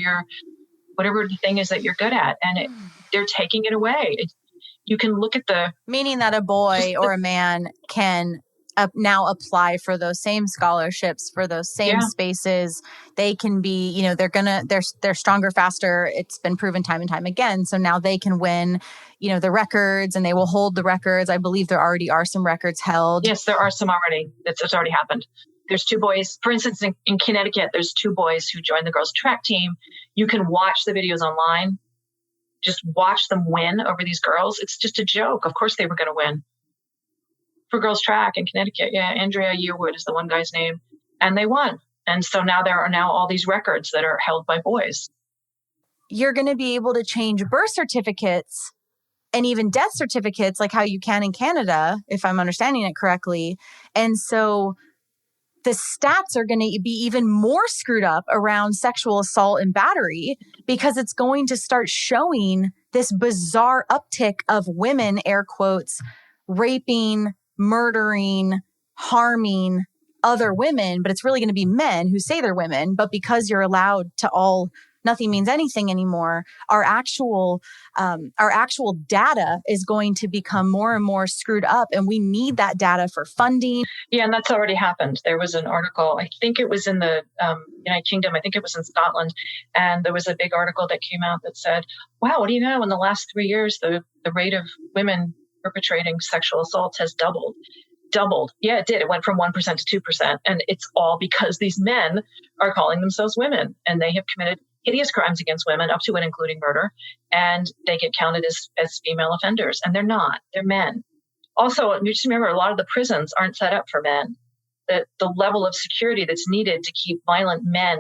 the thing is that you're good at. And they're taking it away. You can look at meaning that a boy or a man can now apply for those same scholarships, for those same spaces. They can be, they're stronger, faster. It's been proven time and time again. So now they can win, the records, and they will hold the records. I believe there already are some records held. Yes, there are some already. It's already happened. There's 2 boys, for instance, in Connecticut, there's 2 boys who joined the girls' track team. You can watch the videos online. Just watch them win over these girls. It's just a joke. Of course they were going to win. For girls' track in Connecticut, Andrea Yearwood is the one guy's name, and they won. And so now there are all these records that are held by boys. You're going to be able to change birth certificates and even death certificates, like how you can in Canada, if I'm understanding it correctly. And so the stats are going to be even more screwed up around sexual assault and battery, because it's going to start showing this bizarre uptick of women, air quotes, raping, murdering, harming other women. But it's really going to be men who say they're women. But because you're allowed to nothing means anything anymore, our actual data is going to become more and more screwed up, and we need that data for funding. Yeah, and that's already happened. There was an article, I think it was in the United Kingdom, I think it was in Scotland, and there was a big article that came out that said, wow, what do you know? In the last 3 years, the rate of women perpetrating sexual assault has doubled. Yeah, it did. It went from 1% to 2%. And it's all because these men are calling themselves women, and they have committed hideous crimes against women, up to and including murder, and they get counted as female offenders. And they're not. They're men. Also, you just remember, a lot of the prisons aren't set up for men. The level of security that's needed to keep violent men,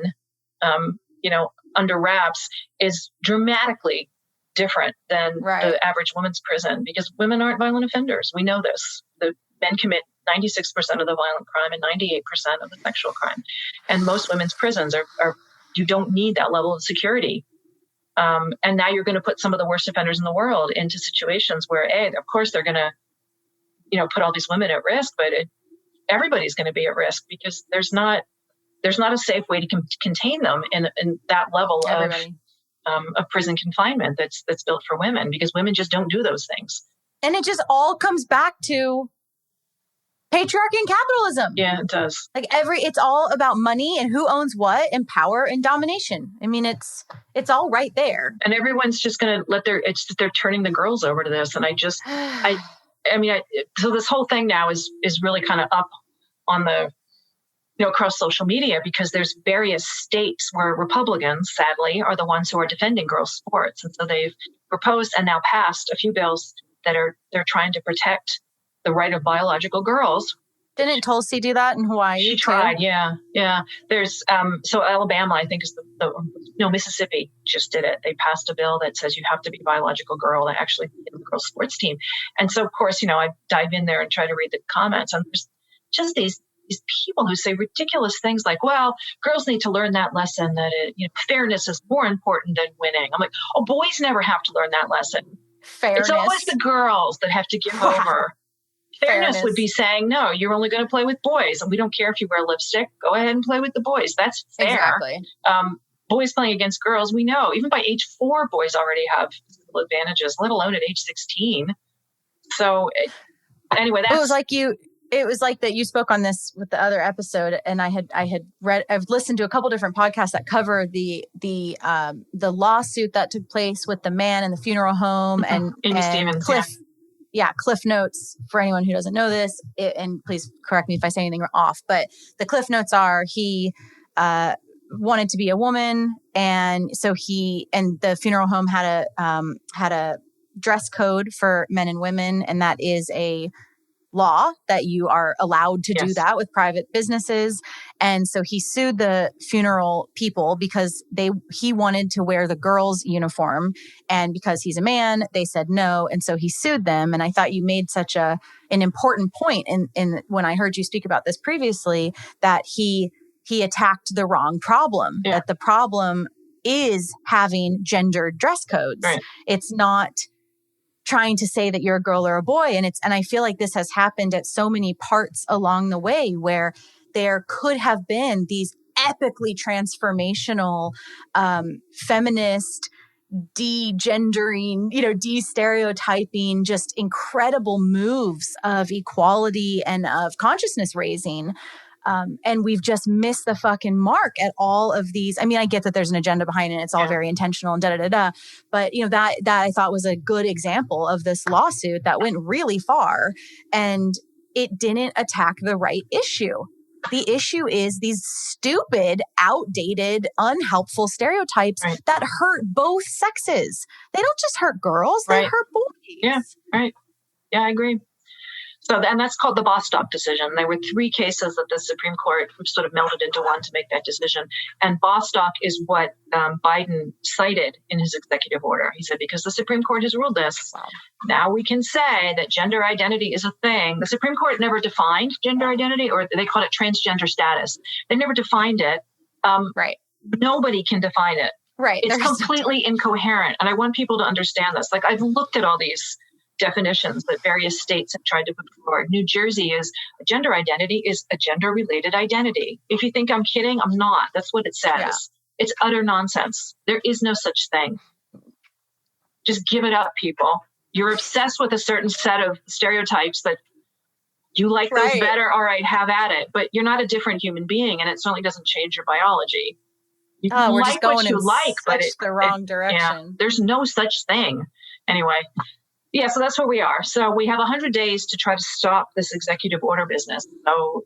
under wraps is dramatically different than the average woman's prison, because women aren't violent offenders. We know this. The men commit 96% of the violent crime and 98% of the sexual crime. And most women's prisons are you don't need that level of security. And now you're going to put some of the worst offenders in the world into situations where, of course, they're going to, put all these women at risk, but everybody's going to be at risk, because there's not a safe way to contain them in that level of prison confinement that's built for women, because women just don't do those things. And it just all comes back to patriarchy and capitalism. Yeah, it does. It's all about money and who owns what, and power and domination. I mean, it's all right there. And everyone's just going to they're turning the girls over to this. And so this whole thing now is really kind of up on the, across social media, because there's various states where Republicans, sadly, are the ones who are defending girls' sports. And so they've proposed and now passed a few bills that they're trying to protect the right of biological girls. Didn't Tulsi do that in Hawaii? She tried, yeah. There's so Alabama, I think, is Mississippi just did it. They passed a bill that says you have to be a biological girl to actually be in the girls' sports team. And so, of course, I dive in there and try to read the comments, and there's just these these people who say ridiculous things like, well, girls need to learn that lesson that fairness is more important than winning. I'm like, oh, boys never have to learn that lesson. Fairness. It's always the girls that have to give over. Fairness would be saying, no, you're only going to play with boys. And we don't care if you wear lipstick. Go ahead and play with the boys. That's fair. Exactly. Boys playing against girls, we know. Even by age 4, boys already have physical advantages, let alone at age 16. So anyway, it was like that you spoke on this with the other episode, and I've listened to a couple different podcasts that cover the lawsuit that took place with the man in the funeral home and Stevens, Cliff. Yeah, Cliff Notes for anyone who doesn't know this, and please correct me if I say anything off, but the Cliff Notes are he wanted to be a woman, and so the funeral home had a dress code for men and women, and that is a law that you are allowed to do that with private businesses. And so he sued the funeral people because he wanted to wear the girls' uniform, and because he's a man, they said no, and so he sued them. And I thought you made such an important point in when I heard you speak about this previously, that he attacked the wrong problem. That the problem is having gendered dress codes. Right. It's not trying to say that you're a girl or a boy. And I feel like this has happened at so many parts along the way where there could have been these epically transformational, feminist, de-gendering, de-stereotyping, just incredible moves of equality and of consciousness raising. And we've just missed the fucking mark at all of these. I mean, I get that there's an agenda behind it. It's all very intentional and da-da-da-da. But, that I thought was a good example of this lawsuit that went really far, and it didn't attack the right issue. The issue is these stupid, outdated, unhelpful stereotypes that hurt both sexes. They don't just hurt girls, they hurt boys. Yeah, right. Yeah, I agree. So, and that's called the Bostock decision. There were 3 cases that the Supreme Court sort of melded into one to make that decision. And Bostock is what Biden cited in his executive order. He said, because the Supreme Court has ruled this, now we can say that gender identity is a thing. The Supreme Court never defined gender identity, or they called it transgender status. They never defined it. Nobody can define it. Right. It's completely incoherent. And I want people to understand this. Like, I've looked at all these definitions that various states have tried to put forward. New Jersey is a gender identity is a gender-related identity. If you think I'm kidding, I'm not. That's what it says. Yeah. It's utter nonsense. There is no such thing. Just give it up, people. You're obsessed with a certain set of stereotypes that you like those better. All right, have at it. But you're not a different human being, and it certainly doesn't change your biology. You we're like just going what you in like, but it's the wrong direction. Yeah, there's no such thing. Anyway. Yeah, so that's where we are. So we have 100 days to try to stop this executive order business. So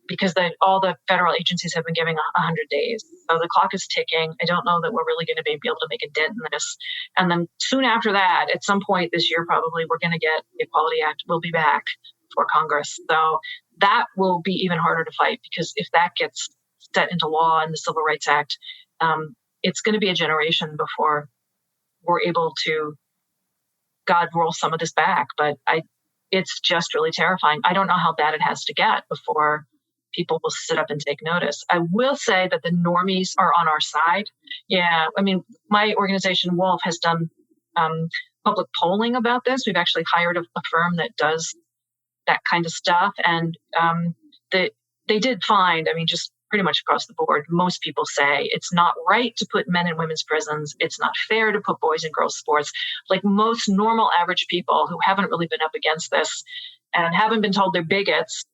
because all the federal agencies have been giving 100 days. So the clock is ticking. I don't know that we're really going to be able to make a dent in this. And then soon after that, at some point this year, probably we're going to get the Equality Act will be back for Congress. So that will be even harder to fight, because if that gets set into law in the Civil Rights Act, it's going to be a generation before we're able to God roll some of this back. But it's just really terrifying. I don't know how bad it has to get before people will sit up and take notice. I will say that the normies are on our side. Yeah. I mean, my organization, Wolf, has done public polling about this. We've actually hired a firm that does that kind of stuff. And they did find, I mean, just pretty much across the board, most people say it's not right to put men in women's prisons. It's not fair to put boys in girls' sports. Like most normal average people who haven't really been up against this and haven't been told they're bigots,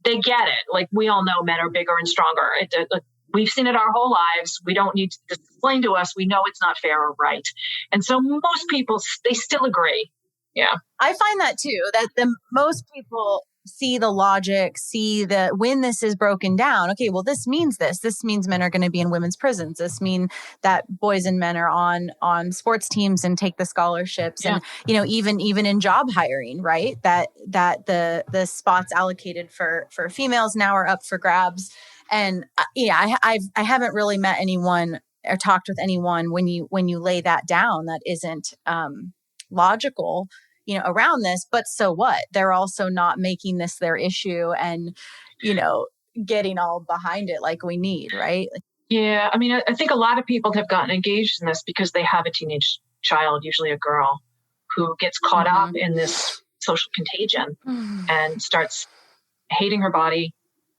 they get it. Like, we all know men are bigger and stronger. We've seen it our whole lives. We don't need to explain to us. We know it's not fair or right. And so most people, they still agree. Yeah. I find that too, that most people see the logic, see that when this is broken down, okay, well, this means this. This means men are going to be in women's prisons. This means that boys and men are on sports teams and take the scholarships. Yeah. And, even in job hiring, right? That the spots allocated for females now are up for grabs. And I haven't really met anyone or talked with anyone when you lay that down that isn't logical. around this, but so what? They're also not making this their issue and, getting all behind it like we need, right? Yeah. I mean, I think a lot of people have gotten engaged in this because they have a teenage child, usually a girl, who gets caught up in this social contagion and starts hating her body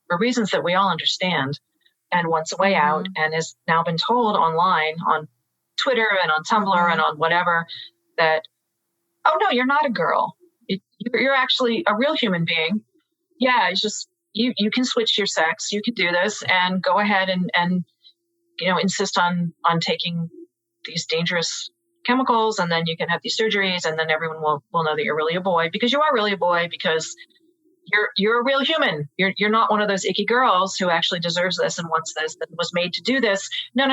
for reasons that we all understand and wants a way out, and has now been told online on Twitter and on Tumblr and on whatever that, oh no, you're not a girl. You're actually a real human being. Yeah, it's just you can switch your sex. You can do this and go ahead and insist on taking these dangerous chemicals, and then you can have these surgeries, and then everyone will know that you're really a boy, because you are really a boy, because you're a real human. You're not one of those icky girls who actually deserves this and wants this, that was made to do this. No.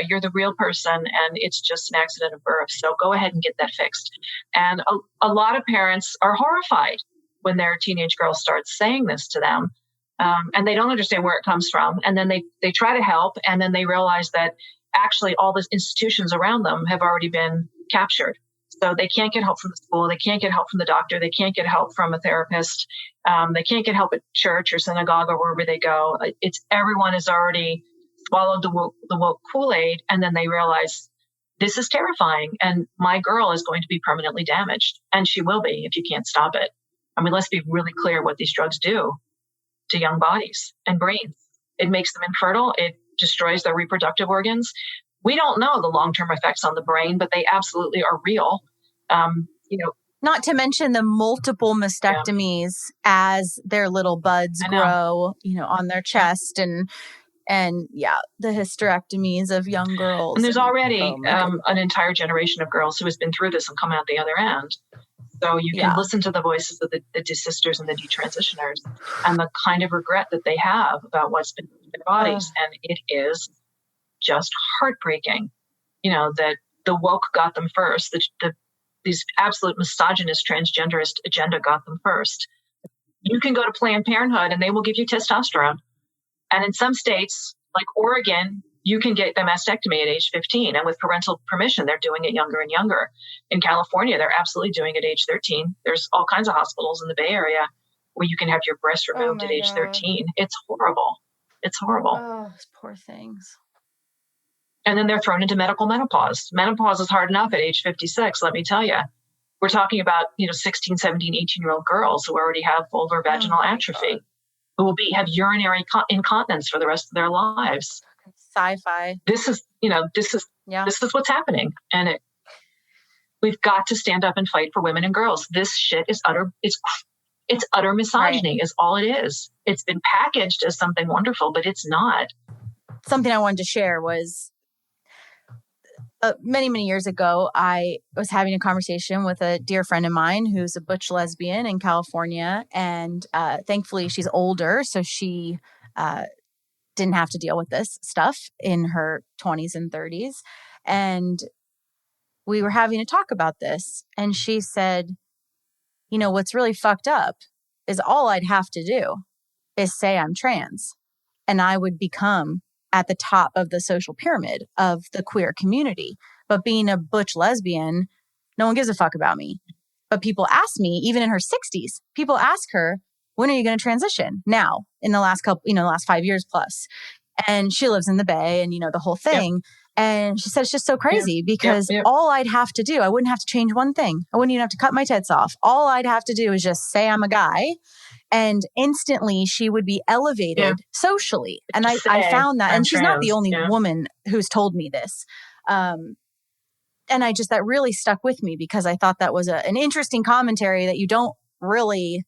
You're the real person, and it's just an accident of birth. So go ahead and get that fixed. And a lot of parents are horrified when their teenage girl starts saying this to them. And they don't understand where it comes from. And then they try to help. And then they realize that actually all the institutions around them have already been captured. So they can't get help from the school. They can't get help from the doctor. They can't get help from a therapist. They can't get help at church or synagogue or wherever they go. Everyone has already swallowed the woke Kool-Aid. And then they realize this is terrifying. And my girl is going to be permanently damaged. And she will be if you can't stop it. I mean, let's be really clear what these drugs do to young bodies and brains. It makes them infertile. It destroys their reproductive organs. We don't know the long-term effects on the brain, but they absolutely are real. Not to mention the multiple mastectomies as their little buds grow, on their chest, and the hysterectomies of young girls. And there's already an entire generation of girls who has been through this and come out the other end. So you can listen to the voices of the desisters and the detransitioners and the kind of regret that they have about what's been in their bodies. And it is just heartbreaking, that the woke got them first. These absolute misogynist, transgenderist agenda got them first. You can go to Planned Parenthood and they will give you testosterone. And in some states, like Oregon, you can get the mastectomy at age 15. And with parental permission, they're doing it younger and younger. In California, they're absolutely doing it at age 13. There's all kinds of hospitals in the Bay Area where you can have your breast removed at age 13. It's horrible. It's horrible. Oh, poor things. And then they're thrown into medical menopause. Menopause is hard enough at age 56, let me tell you. We're talking about, 16, 17, 18-year-old girls who already have vulvar vaginal atrophy, who will have urinary incontinence for the rest of their lives. Sci-fi. This is what's happening. And we've got to stand up and fight for women and girls. This shit is it's utter misogyny is all it is. It's been packaged as something wonderful, but it's not. Something I wanted to share was many, many years ago, I was having a conversation with a dear friend of mine who's a butch lesbian in California. And thankfully, she's older, so she didn't have to deal with this stuff in her 20s and 30s. And we were having a talk about this. And she said, what's really fucked up is all I'd have to do is say I'm trans, and I would become at the top of the social pyramid of the queer community. But being a butch lesbian, no one gives a fuck about me. But people ask me, even in her 60s, people ask her, when are you going to transition? Now, in the last last 5 years plus. And she lives in the Bay and, the whole thing. Yep. And she said, it's just so crazy because all I'd have to do, I wouldn't have to change one thing. I wouldn't even have to cut my tits off. All I'd have to do is just say I'm a guy. And instantly she would be elevated socially. And I found that, and she's not the only woman who's told me this. And that really stuck with me because I thought that was an interesting commentary that you don't really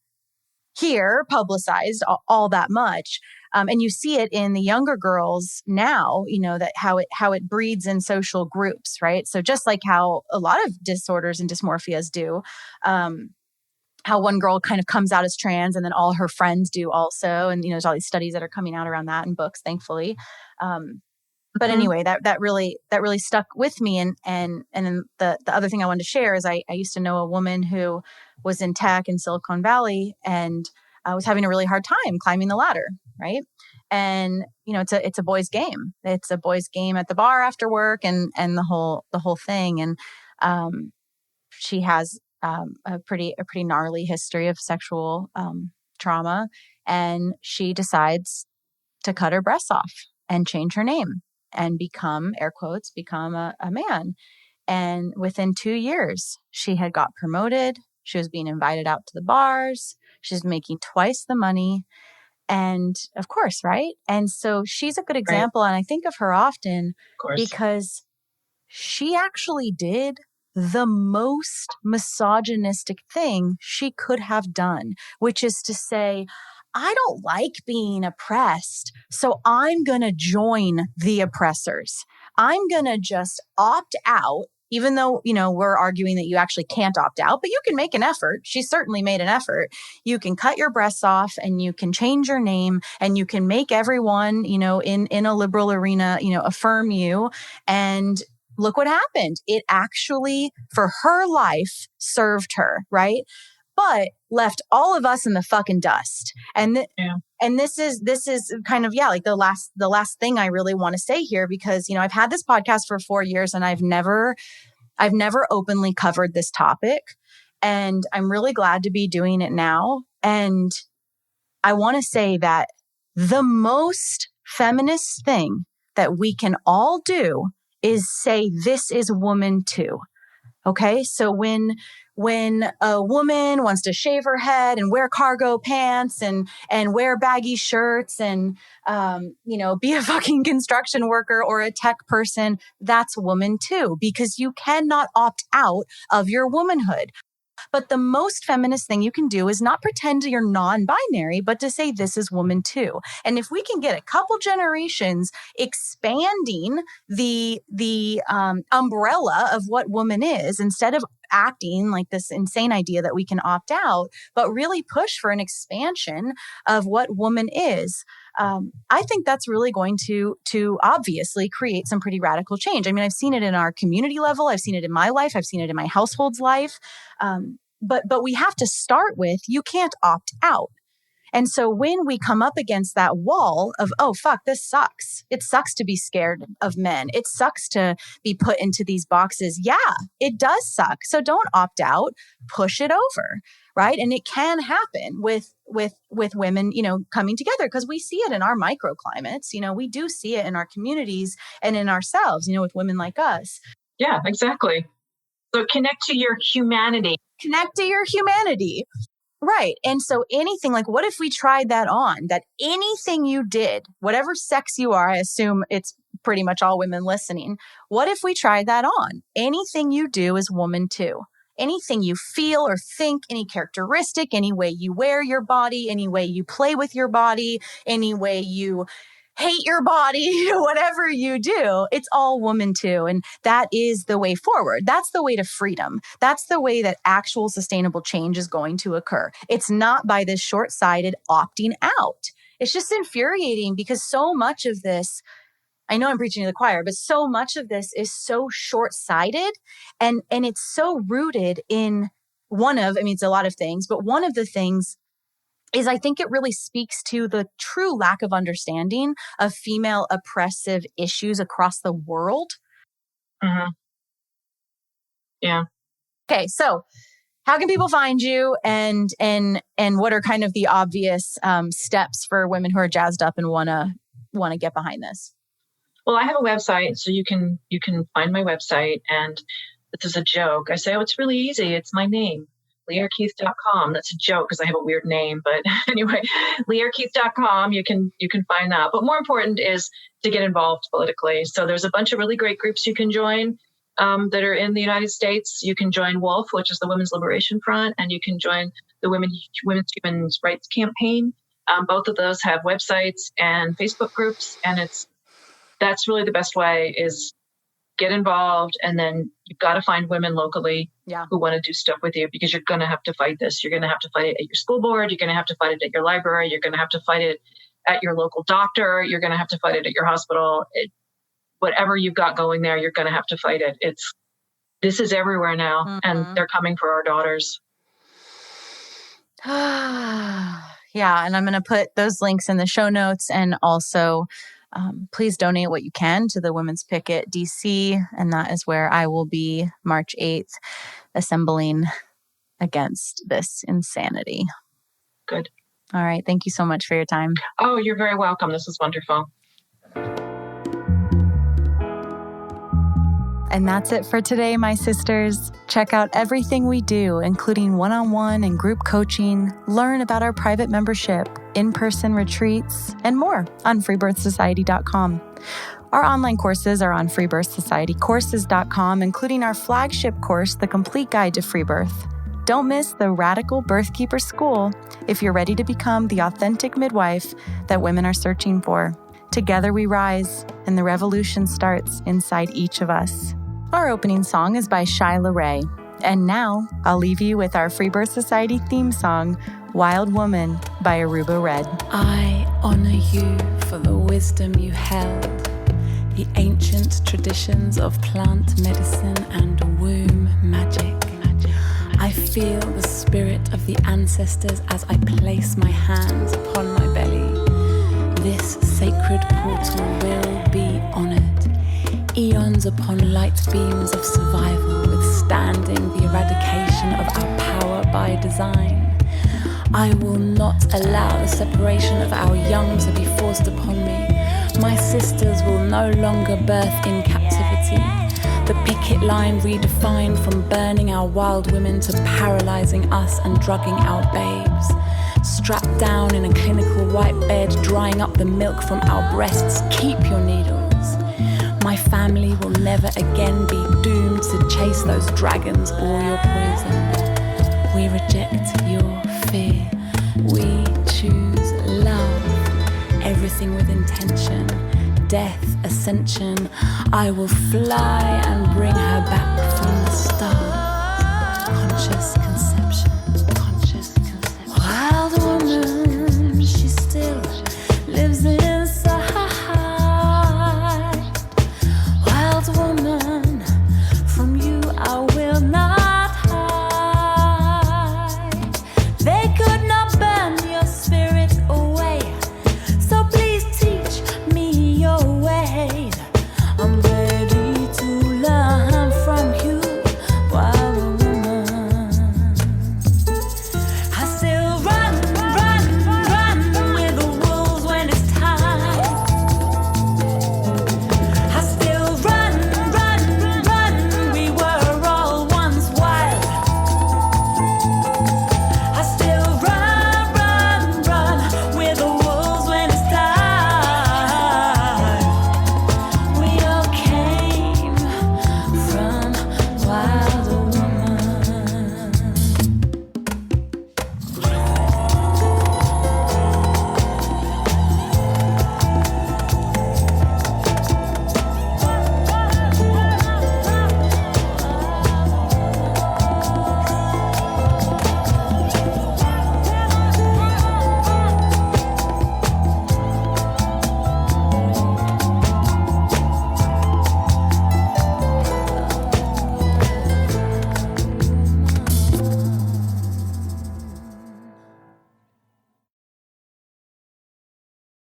hear publicized all that much. And you see it in the younger girls now, that how it breeds in social groups, right? So just like how a lot of disorders and dysmorphias do, how one girl kind of comes out as trans and then all her friends do also. And, there's all these studies that are coming out around that in books, thankfully. But anyway, that really stuck with me. And then the other thing I wanted to share is I used to know a woman who was in tech in Silicon Valley and was having a really hard time climbing the ladder, right? And it's a boys' game. It's a boys' game at the bar after work and the whole thing. And she has a pretty gnarly history of sexual trauma. And she decides to cut her breasts off and change her name and become, air quotes, become a man. And within 2 years, she had got promoted. She was being invited out to the bars. She's making twice the money. And of course, right? And so she's a good example. Right. And I think of her often because she actually did the most misogynistic thing she could have done, which is to say, I don't like being oppressed, so I'm going to join the oppressors. I'm going to just opt out, even though, we're arguing that you actually can't opt out, but you can make an effort. She certainly made an effort. You can cut your breasts off and you can change your name and you can make everyone, in a liberal arena, affirm you. And look what happened. It actually, for her life, served her, right? But left all of us in the fucking dust. And and this is kind of, like the last thing I really want to say here, because, I've had this podcast for 4 years and I've never openly covered this topic. And I'm really glad to be doing it now. And I want to say that the most feminist thing that we can all do is say, this is woman too. Okay. So when a woman wants to shave her head and wear cargo pants and wear baggy shirts and, be a fucking construction worker or a tech person, that's woman too, because you cannot opt out of your womanhood. But the most feminist thing you can do is not pretend you're non-binary, but to say this is woman too. And if we can get a couple generations expanding the umbrella of what woman is, instead of acting like this insane idea that we can opt out, but really push for an expansion of what woman is, I think that's really going to obviously create some pretty radical change. I mean, I've seen it in our community level. I've seen it in my life. I've seen it in my household's life. But we have to start with, you can't opt out. And so when we come up against that wall of, oh, fuck, this sucks. It sucks to be scared of men. It sucks to be put into these boxes. Yeah, it does suck. So don't opt out, push it over. Right. And it can happen with women, coming together, because we see it in our microclimates. We do see it in our communities and in ourselves, with women like us. Yeah, exactly. So connect to your humanity. Connect to your humanity. Right. And so anything, like, what if we tried that on, that anything you did, whatever sex you are, I assume it's pretty much all women listening. What if we tried that on? Anything you do is woman too. Anything you feel or think, any characteristic, any way you wear your body, any way you play with your body, any way you hate your body, whatever you do, it's all woman too. And that is the way forward. That's the way to freedom. That's the way that actual sustainable change is going to occur. It's not by this short-sighted opting out. It's just infuriating because so much of this, I know I'm preaching to the choir, but so much of this is so short-sighted and it's so rooted in it's a lot of things, but one of the things is I think it really speaks to the true lack of understanding of female oppressive issues across the world. Mm-hmm. Yeah. Okay, so how can people find you, and what are kind of the obvious steps for women who are jazzed up and want to get behind this? Well, I have a website, so you can find my website, and this is a joke. I say, oh, it's really easy. It's my name. LierreKeith.com. That's a joke because I have a weird name, but anyway, LierreKeith.com. You can find that. But more important is to get involved politically. So there's a bunch of really great groups you can join that are in the United States. You can join WOLF, which is the Women's Liberation Front, and you can join the Women's Human Rights Campaign. Both of those have websites and Facebook groups, and that's really the best way is get involved, and then you've got to find women locally who want to do stuff with you, because you're going to have to fight this. You're going to have to fight it at your school board. You're going to have to fight it at your library. You're going to have to fight it at your local doctor. You're going to have to fight it at your hospital. Whatever you've got going there, you're going to have to fight it. This is everywhere now, and they're coming for our daughters. Yeah, and I'm going to put those links in the show notes, and also please donate what you can to the Women's Picket DC, and that is where I will be March 8th assembling against this insanity. Good. All right. Thank you so much for your time. Oh, you're very welcome. This was wonderful. And that's it for today, my sisters. Check out everything we do, including one-on-one and group coaching, learn about our private membership, in-person retreats, and more on freebirthsociety.com. Our online courses are on freebirthsocietycourses.com, including our flagship course, The Complete Guide to Free Birth. Don't miss the Radical Birthkeeper School if you're ready to become the authentic midwife that women are searching for. Together we rise, and the revolution starts inside each of us. Our opening song is by Shyla Ray. And now, I'll leave you with our Free Birth Society theme song, Wild Woman by Aruba Red. I honor you for the wisdom you held, the ancient traditions of plant medicine and womb magic. I feel the spirit of the ancestors as I place my hands upon my belly. This sacred portal will be honored. Eons upon light beams of survival, withstanding the eradication of our power by design. I will not allow the separation of our young to be forced upon me. My sisters will no longer birth in captivity. The picket line redefined from burning our wild women to paralyzing us and drugging our babes. Strapped down in a clinical white bed, drying up the milk from our breasts. Keep your needles. My family will never again be doomed to chase those dragons or your poison. We reject your fear. We choose love. Everything with intention. Death, ascension. I will fly and bring her back